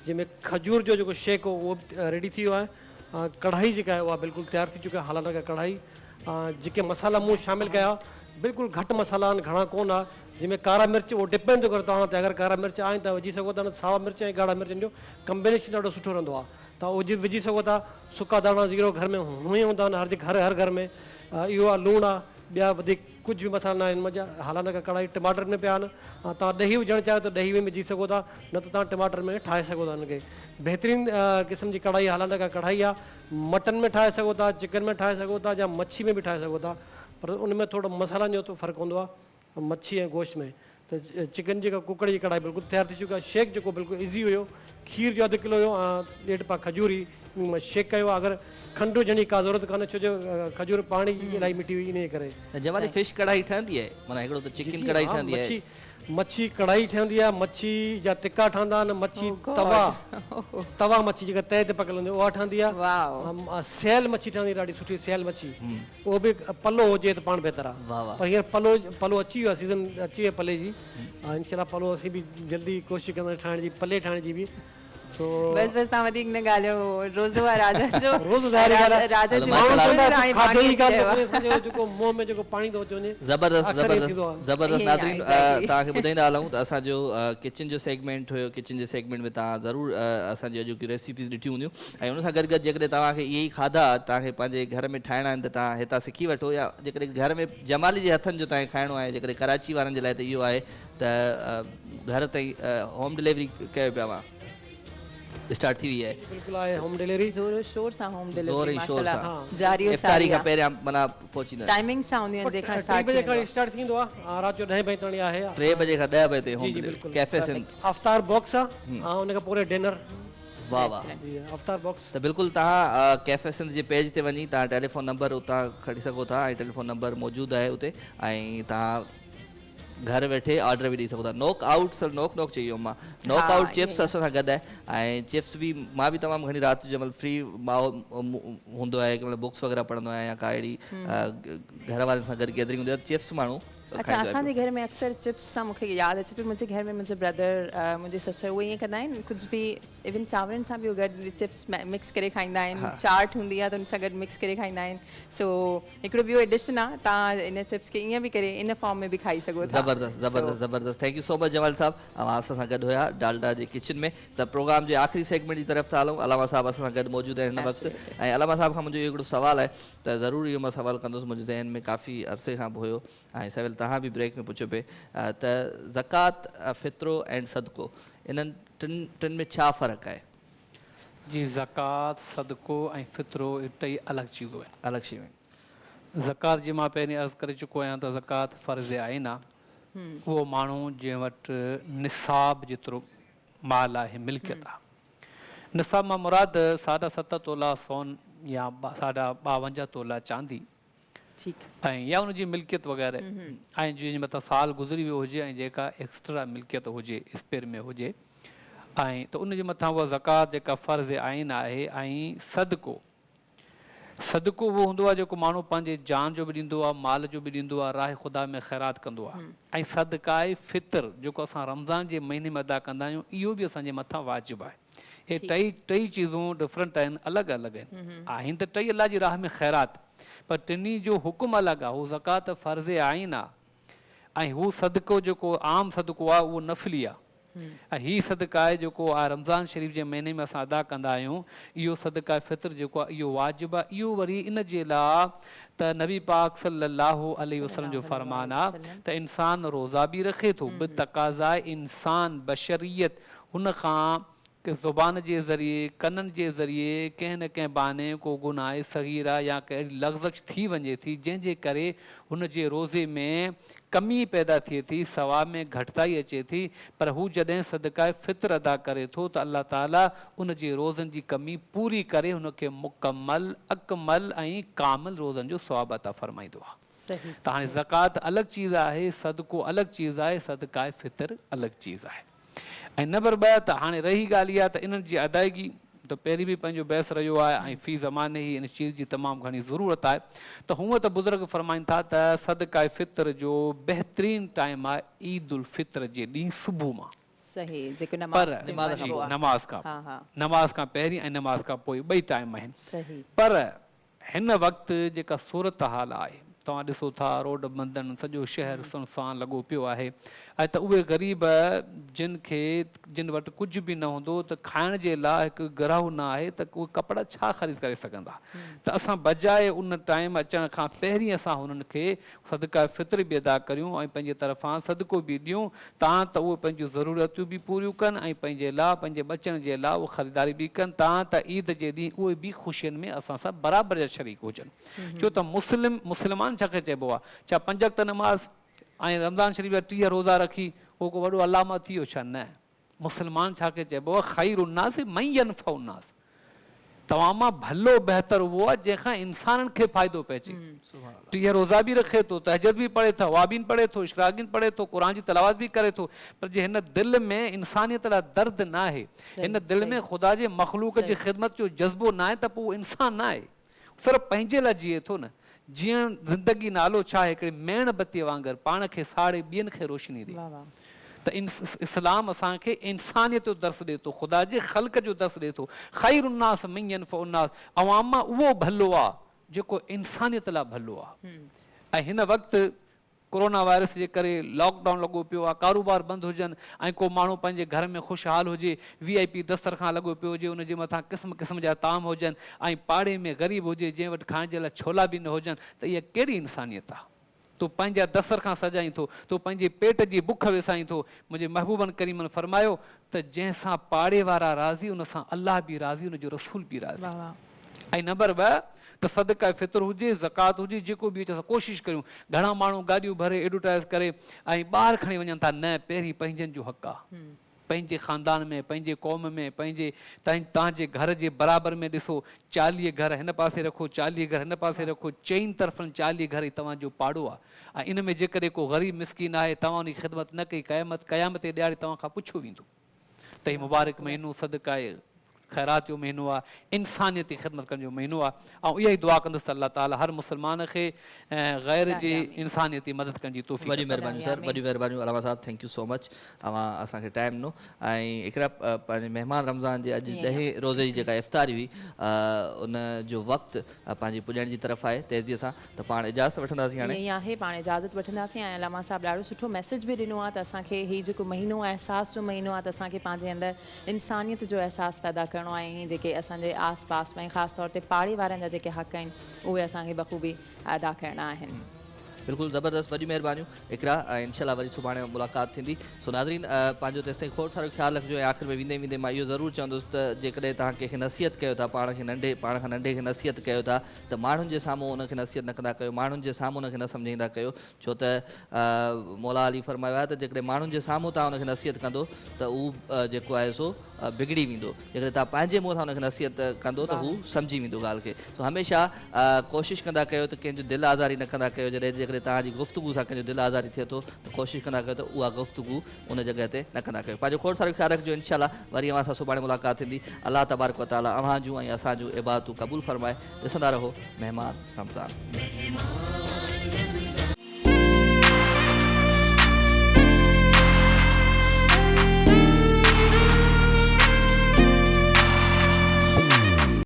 जंहिंमें खजूर जो जेको शेक हो उहो रेडी थी वियो आहे। कढ़ाई जेका आहे उहा बिल्कुलु तयार थी चुकी आहे, हालाना का कढ़ाई। जेके मसाला मूं शामिल कया बिल्कुलु घटि मसाला आहिनि, घणा कोन आहे। जंहिंमें कारा मिर्च उहो डिपेंड थो करे तव्हां ते, अगरि कारा मिर्च आहिनि त विझी सघो था, न सावा मिर्च ऐं ॻाढ़ा मिर्चनि जो कम्बिनेशन ॾाढो सुठो रहंदो आहे, तव्हां उहो विझी सघो था। सुका दाणा ज़ीरो घर में हूअं ई हूंदा आहिनि, हर घर में। इहो आहे लूणु आहे, ॿिया वधीक कुझु बि मसाला न आहिनि। मज़ा हालाना का कढ़ाई टमाटर में पिया आहिनि। तव्हां ॾही विझणु चाहियो त ॾही में विझी सघो था, न त तव्हां टमाटर में ठाहे सघो था। हिनखे बहितरीनु क़िस्म जी कढ़ाई हालाना का कढ़ाई आहे। मटन में ठाहे सघो था, चिकन में ठाहे सघो था, या मच्छी में बि ठाहे सघो था, पर उन में थोरो मसालनि जो त फ़र्क़ु हूंदो आहे मच्छी ऐं गोश्त में। त चिकन जेका कुकड़ जी कढ़ाई बिल्कुलु तयारु थी चुकी आहे। शेक जेको बिल्कुलु ईज़ी हुयो, खीर जो 2 किलो हुयो ऐं 1.5 पा खजूर ई शेक कयो आहे। अगरि खंडु विझण जी का ज़रूरत कान्हे, छो जो खजूर पाणी इलाही मिठी हुई, इन करे। जमाली फिश कढ़ाई ठहंदी आहे, माना हिकिड़ो त चिकन कढ़ाई ठहंदी आहे, मच्छी कढ़ाई ठहंदी आहे, मच्छी जा तिका ठहंदा आहिनि, मच्छी तवा मच्छी जेका तए ते पकल हूंदी उहा ठहंदी आहे। सेल मच्छी ठहंदी आहे, ॾाढी सुठी सेल मच्छी, उहो बि पलो हुजे त पाण बहितर आहे। पर हींअर पलो अची वियो आहे, सीज़न अची वियो आहे पले जी। इंशाल्लाह पलो असीं बि जल्दी कोशिशि कंदासीं ठाहिण जी, पले ठाहिण जी बि। बस तव्हां वधीक न ॻाल्हियो, रोज़ो आहे राजा जो। जेको मुंहं में जेको पाणी थो अची वञे। ज़बरदस्त। नाज़रीन तव्हांखे ॿुधाईंदा हलूं त असांजो किचन जो सेगमेंट हुयो, किचन जे सेगमेंट में तव्हां ज़रूरु असांजी अॼु रेसिपीज़ ॾिठियूं हूंदियूं, ऐं उन सां गॾु जेकॾहिं तव्हांखे इहे ई खाधा तव्हांखे पंहिंजे घर में ठाहिणा आहिनि त तव्हां हितां सिखी वठो, या जेकॾहिं घर में जमाली जे हथनि जो तव्हांखे खाइणो आहे, जेकॾहिं कराची वारनि जे लाइ त इहो आहे त घर ताईं होम डिलीवरी कयो पिया हुआ, स्टार्ट थी वई आहे। बिल्कुलु आहे होम डिलीवरी, ज़ोर शोर सां होम डिलीवरी माशाल्लाह जारी है। इफ्तारी खां पहिरियां माना पहुचींदा, टाइमिंग सां हूंदी आहे, जेका 3 बजे खां स्टार्ट थींदो आहे, राति जो 10 बजे ताईं आहे। 3 बजे खां 10 बजे ताईं होम डिलीवरी। कैफे सिंध अफ्तार बॉक्स आहे, ऐं उन खां पोइ डिनर। वाह वाह, अफ्तार बॉक्स। त बिल्कुलु तव्हां कैफे सिंध जे पेज ते वञी तव्हां टेलीफोन नंबर उतां खणी सघो था, ऐं टेलीफोन नंबर मौजूदु आहे उते, ऐं तव्हां घर वेठे ऑर्डर बि ॾेई सघो था। नॉक आउट सर नॉक चई वियो मां, नॉक आउट चिप्स असां सां गॾु आहे, ऐं चिप्स बि मां बि तमामु घणी राति जो जंहिंमहिल फ्री हूंदो आहे, कंहिं महिल बुक्स वग़ैरह पढ़ंदो आहियां या का अहिड़ी घर वारनि सां गॾु गैदरिंग हूंदी आहे, चिप्स माण्हू अच्छा, असांजे घर में अक्सर चिप्स सां मूंखे यादि अचे पियो, मुंहिंजे घर में मुंहिंजे ब्रदर मुंहिंजी सिस्टर उहे ईअं कंदा आहिनि, कुझु बि इवन चांवरनि सां बि गॾु चिप्स मिक्स करे खाईंदा आहिनि, चाट हूंदी आहे त उन सां गॾु मिक्स करे खाईंदा आहिनि। सो हिकिड़ो ॿियो एडिशन आहे, तव्हां इन चिप्स खे ईअं बि करे इन फॉर्म में बि खाई सघो था। ज़बरदस्त ज़बरदस्त ज़बरदस्त, थैंक यू सो मच जमाल साहब, अवां असां सां गॾु हुया डालडा जे किचन में। त प्रोग्राम जे आख़िरी सेगमेंट जी तरफ़ था हलूं। अलामा साहब असां सां गॾु मौजूदु आहिनि हिन वक़्तु, ऐं अलामा साहब खां मुंहिंजो हिकिड़ो सुवालु आहे त ज़रूरु इहो मां सुवालु कंदुसि, मुंहिंजे ज़हन में काफ़ी अरसे खां बि हुयो, ऐं सवेल तव्हां बि ब्रेक में पुछो पिए त ज़कात, फ़ित्रो ऐं सदको, इन्हनि टिनि में छा फ़र्क़ु आहे? जी, ज़कात, सदको ऐं फ़ित्रो टई अलॻि चीज़ूं आहिनि। अलॻि शयूं आहिनि। ज़कात जी मां पहिरीं अर्ज़ु करे चुको आहियां त ज़कात फ़र्ज़ आइन आहे। उहो माण्हू जंहिं वटि निसाब जेतिरो माल आहे, मिल्कियत आहे। निसाब मां मुराद 7.5 तोला सोन या 52 तोला चांदी ऐं या उनजी मिल्कियत वग़ैरह, ऐं जंहिंजे मथां साल गुज़री वियो हुजे ऐं जेका एक्स्ट्रा मिल्कियत हुजे, स्पेयर में हुजे, ऐं त उनजे मथां उहा ज़कात जेका फ़र्ज़ आइन आहे। ऐं सदको, सदको उहो हूंदो आहे जेको माण्हू पंहिंजे जान जो बि ॾींदो आहे, माल जो बि ॾींदो आहे, राह ख़ुदा में ख़ैरात कंदो आहे। ऐं सदकाए फ़ितर जेको असां रमज़ान जे महीने में अदा कंदा आहियूं, इहो बि असांजे मथां वाजिबु आहे। हे टई चीज़ूं डिफरेंट आहिनि, अलॻि अलॻि आहिनि त टई अलाह जी राह में ख़ैरात, पर टिनी जो हुकुम अलॻि आहे। हू ज़कात फ़र्ज़ आइन आहे ऐं हू सदको जेको आम सदको आहे उहो नफ़ली आहे, ऐं हीअ सदका आहे जेको आहे रमज़ान शरीफ़ जे महीने में असां अदा कंदा आहियूं, इहो सदका फ़ितर जेको आहे इहो वाजिबु आहे। इहो वरी इन जे लाइ त नबी पाक सल्लल्लाहु अलैहि वसल्लम जो फ़रमान आहे त इंसान रोज़ा बि रखे थो, बि तक़ाज़ाए इंसान बशरियत हुन खां ज़ुबान जे ज़रिए, कननि जे ज़रिए कंहिं न कंहिं बहाने को गुनाह सग़ीरा या कहिड़ी लग़्ज़श थी वञे थी, जंहिंजे करे हुन जे रोज़े में कमी पैदा थिए थी, सवाब में घटिताई अचे थी। पर हू जॾहिं सदकाए फ़ितर अदा करे थो त अल्लाह ताला उन जे रोज़नि जी कमी पूरी करे हुनखे मुकमल, अकमल ऐं कामिल रोज़नि जो सवाब अता फ़रमाईंदो आहे। त हाणे ज़कात अलॻि चीज़ आहे, सदको अलॻि चीज़ आहे, सदकाए फ़ितर अलॻि चीज़ आहे। ऐं नंबर 2 त हाणे रही ॻाल्हि इहा त इन्हनि जी अदायगी त पहिरीं बि पंहिंजो बहस रहियो आहे, ऐं फ़ी ज़माने ई इन चीज़ जी तमामु घणी ज़रूरत आहे। त हूअं त बुज़ुर्ग फ़रमाइनि था त सदकाए फ़ितर जो बहितरीनु टाइम आहे ईद उल फ़ितर जे ॾींहुं सुबुह मां, पर नमाज़ खां पहिरीं ऐं नमाज़ खां पोइ ॿई टाइम आहिनि। पर हिन वक़्तु जेका सूरत हाल आहे, तव्हां ॾिसो था रोड बंदनि, सॼो शहर सुनसान लॻो पियो आहे, ऐं त उहे ग़रीब जिन वटि कुझु बि न हूंदो त खाइण जे लाइ हिकु ग्राहु न आहे त उहे कपिड़ा छा ख़रीद करे सघंदा। त असां बजाए उन टाइम अचण खां पहिरीं असां हुननि खे सदका फ़ितर बि अदा करियूं ऐं पंहिंजे तरफ़ां सदको बि ॾियूं, तां त उहे पंहिंजूं ज़रूरतूं बि पूरियूं कनि ऐं पंहिंजे लाइ, पंहिंजे बचण जे लाइ उहे ख़रीदारी बि कनि, तां त ईद जे ॾींहुं उहे बि ख़ुशियुनि में असां सां बराबरि जा शरीक हुजनि। छो त मुस्लमान छा खे चइबो आहे, छा 5 वक़्त नमाज़ ऐं रमज़ान शरीफ़ जा 30 रोज़ा रखी उहो को वॾो अलामा थी वियो छा? न, मुस्लमान छा खे चइबो आहे, ख़ैरु उन्नास मन यनफ़उ उन्नास, तव्हां मां भलो बहितर उहो आहे जंहिंखां इंसाननि खे फ़ाइदो पइजे। 30 रोज़ा बि रखे थो, तहजद बि पढ़े थो, अवाबीन पढ़े थो, इशराक़ीन पढ़े थो, क़ुरान जी तलावत बि करे थो, पर जे हिन दिलि में इंसानियत लाइ दर्द न आहे, हिन दिलि में ख़ुदा जे मख़लूक जी ख़िदमत जो जज़्बो न आहे, त पोइ उहो इंसानु न आहे, सिर्फ़ु पंहिंजे लाइ जीए थो न। जीअण ज़िंदगी नालो छा आहे, हिकिड़ी मेण बत्तीअ वांगुरु पाण खे साड़े ॿियनि खे रोशनी ॾे। त इस्लाम असांखे इंसानियत जो दर्स ॾिए थो, ख़ुदा जे ख़ल्क़ जो दर्स ॾिए थो। ख़ैरु उन्नास मन यनफ़उ उन्नास, अवाम मां उहो भलो आहे जेको इंसानियत लाइ भलो आहे। ऐं हिन वक़्तु कोरोना वायरस जे करे लॉकडाउन लॻो पियो आहे, कारोबार बंदि हुजनि ऐं को माण्हू पंहिंजे घर में ख़ुशहाल हुजे, VIP दस्तरखान लॻो पियो हुजे, उनजे मथां क़िस्म क़िस्म जा ताम हुजनि, ऐं पाड़े में ग़रीब हुजे जंहिं वटि खाइण जे लाइ छोला बि न हुजनि, त इहा कहिड़ी इंसानियत आहे? तूं पंहिंजा दस्तरखान सजाईं थो, तूं पंहिंजे पेट जी बुख विसाईं थो। मुंहिंजे महबूबनि करीमनि फरमायो त जंहिंसां पाड़े वारा राज़ी, उन सां अलाह बि राज़ी, उनजो रसूल बि राज़ी। ऐं नंबर 2 त सदका फ़ितर हुजे, ज़कात हुजे, जेको बि असां कोशिशि करियूं। घणा माण्हू गाॾियूं भरे एडवर्टाइज़ करे ऐं ॿाहिरि खणी वञनि था, न, पहिरीं पंहिंजनि जो हक़ आहे, पंहिंजे ख़ानदान में, पंहिंजे क़ौम में, पंहिंजे तव्हांजे घर जे बराबरि में ॾिसो, 40 घर हिन पासे रखो, 40 घर हिन पासे रखो, चइनि तरफ़नि 40 घर ई तव्हांजो पाड़ो आहे। ऐं इन में जेकॾहिं को ग़रीब मिसकीन आहे, तव्हां उनजी ख़िदमत न कई, क़यामत जे ॾियारे तव्हां खां पुछियो वेंदो त हीउ मुबारक महीनो सदकाए ख़ैरात जो महीनो आहे, इंसानियती ख़िदमत करण जो महीनो आहे। ऐं इहा ई दुआ कंदुसि अल्लाह ताला हर मुस्लमान खे ग़ैर जी इंसानियती मदद करण जी तौफ़ीक़। वॾी महिरबानी सर, वॾी महिरबानी अलामा साहब, थैंक यू सो मच, तव्हां असांखे टाइम ॾिनो। ऐं हिकिड़ा पंहिंजे महिमान रमज़ान जे अॼु 10 रोज़े जी जेका इफ़्तारी हुई उन जो वक़्तु पंहिंजी पुॼण जी तरफ़ आहे तेज़ीअ सां, त पाण इजाज़त वठंदासीं हाणे। ईअं आहे, पाण इजाज़त वठंदासीं। ऐं अलामा साहब ॾाढो सुठो मैसेज बि ॾिनो आहे त असांखे हीउ जेको महीनो आहे, एहसास जो महीनो आहे, त असांखे पंहिंजे अंदरि इंसानियत जो एहसास पैदा करिणो आहे। ऐं जेके असांजे आस पास में ख़ासि तौर ते पाड़े वारनि जा जेके हक़ आहिनि उहे असांखे बख़ूबी अदा करणा आहिनि। बिल्कुलु ज़बरदस्त, वॾी महिरबानियूं इकरा। इंशाल्लाह वरी सुभाणे मुलाक़ात थींदी। सो नाज़रीन, पंहिंजो तेसिताईं खोड़ सारो ख़्यालु रखिजो। ऐं आख़िर में वेंदे वेंदे मां इहो ज़रूरु चवंदुसि त जेकॾहिं तव्हां कंहिंखे नसीहत कयो था, पाण खां नंढे खे नसीहत कयो था, त माण्हुनि जे साम्हूं उनखे नसीहत न कंदा कयो, माण्हुनि जे साम्हूं उनखे न सम्झाईंदा कयो। छो त मौला अली फरमायो आहे त जेकॾहिं माण्हुनि जे साम्हूं तव्हां उनखे नसीहत कंदो त उहो जेको आहे सो बिगड़ी वेंदो। जेकॾहिं तव्हां पंहिंजे मुंहं सां उनखे नसीहत कंदो त हू सम्झी वेंदो ॻाल्हि खे। तो हमेशह कोशिशि कंदा कयो त कंहिंजो दिलि आज़ारी न कंदा कयो। जेकॾहिं तव्हांजी गुफ़्तगू सां कंहिंजो दिलि आज़ारी थिए थो त कोशिशि कंदा कयो त उहा गुफ़्तगू उन जॻह ते न कंदा कयो। पंहिंजो खोड़ सारो ख़्यालु रखिजो। इंशाल्लाह वरी अव्हां सां सुभाणे मुलाक़ात थींदी। अल्लाह तबारक व तआला अव्हां जूं ऐं असां जूं इबादतूं क़बूल फ़रमाए। ॾिसंदा रहो महिमान रमज़ान।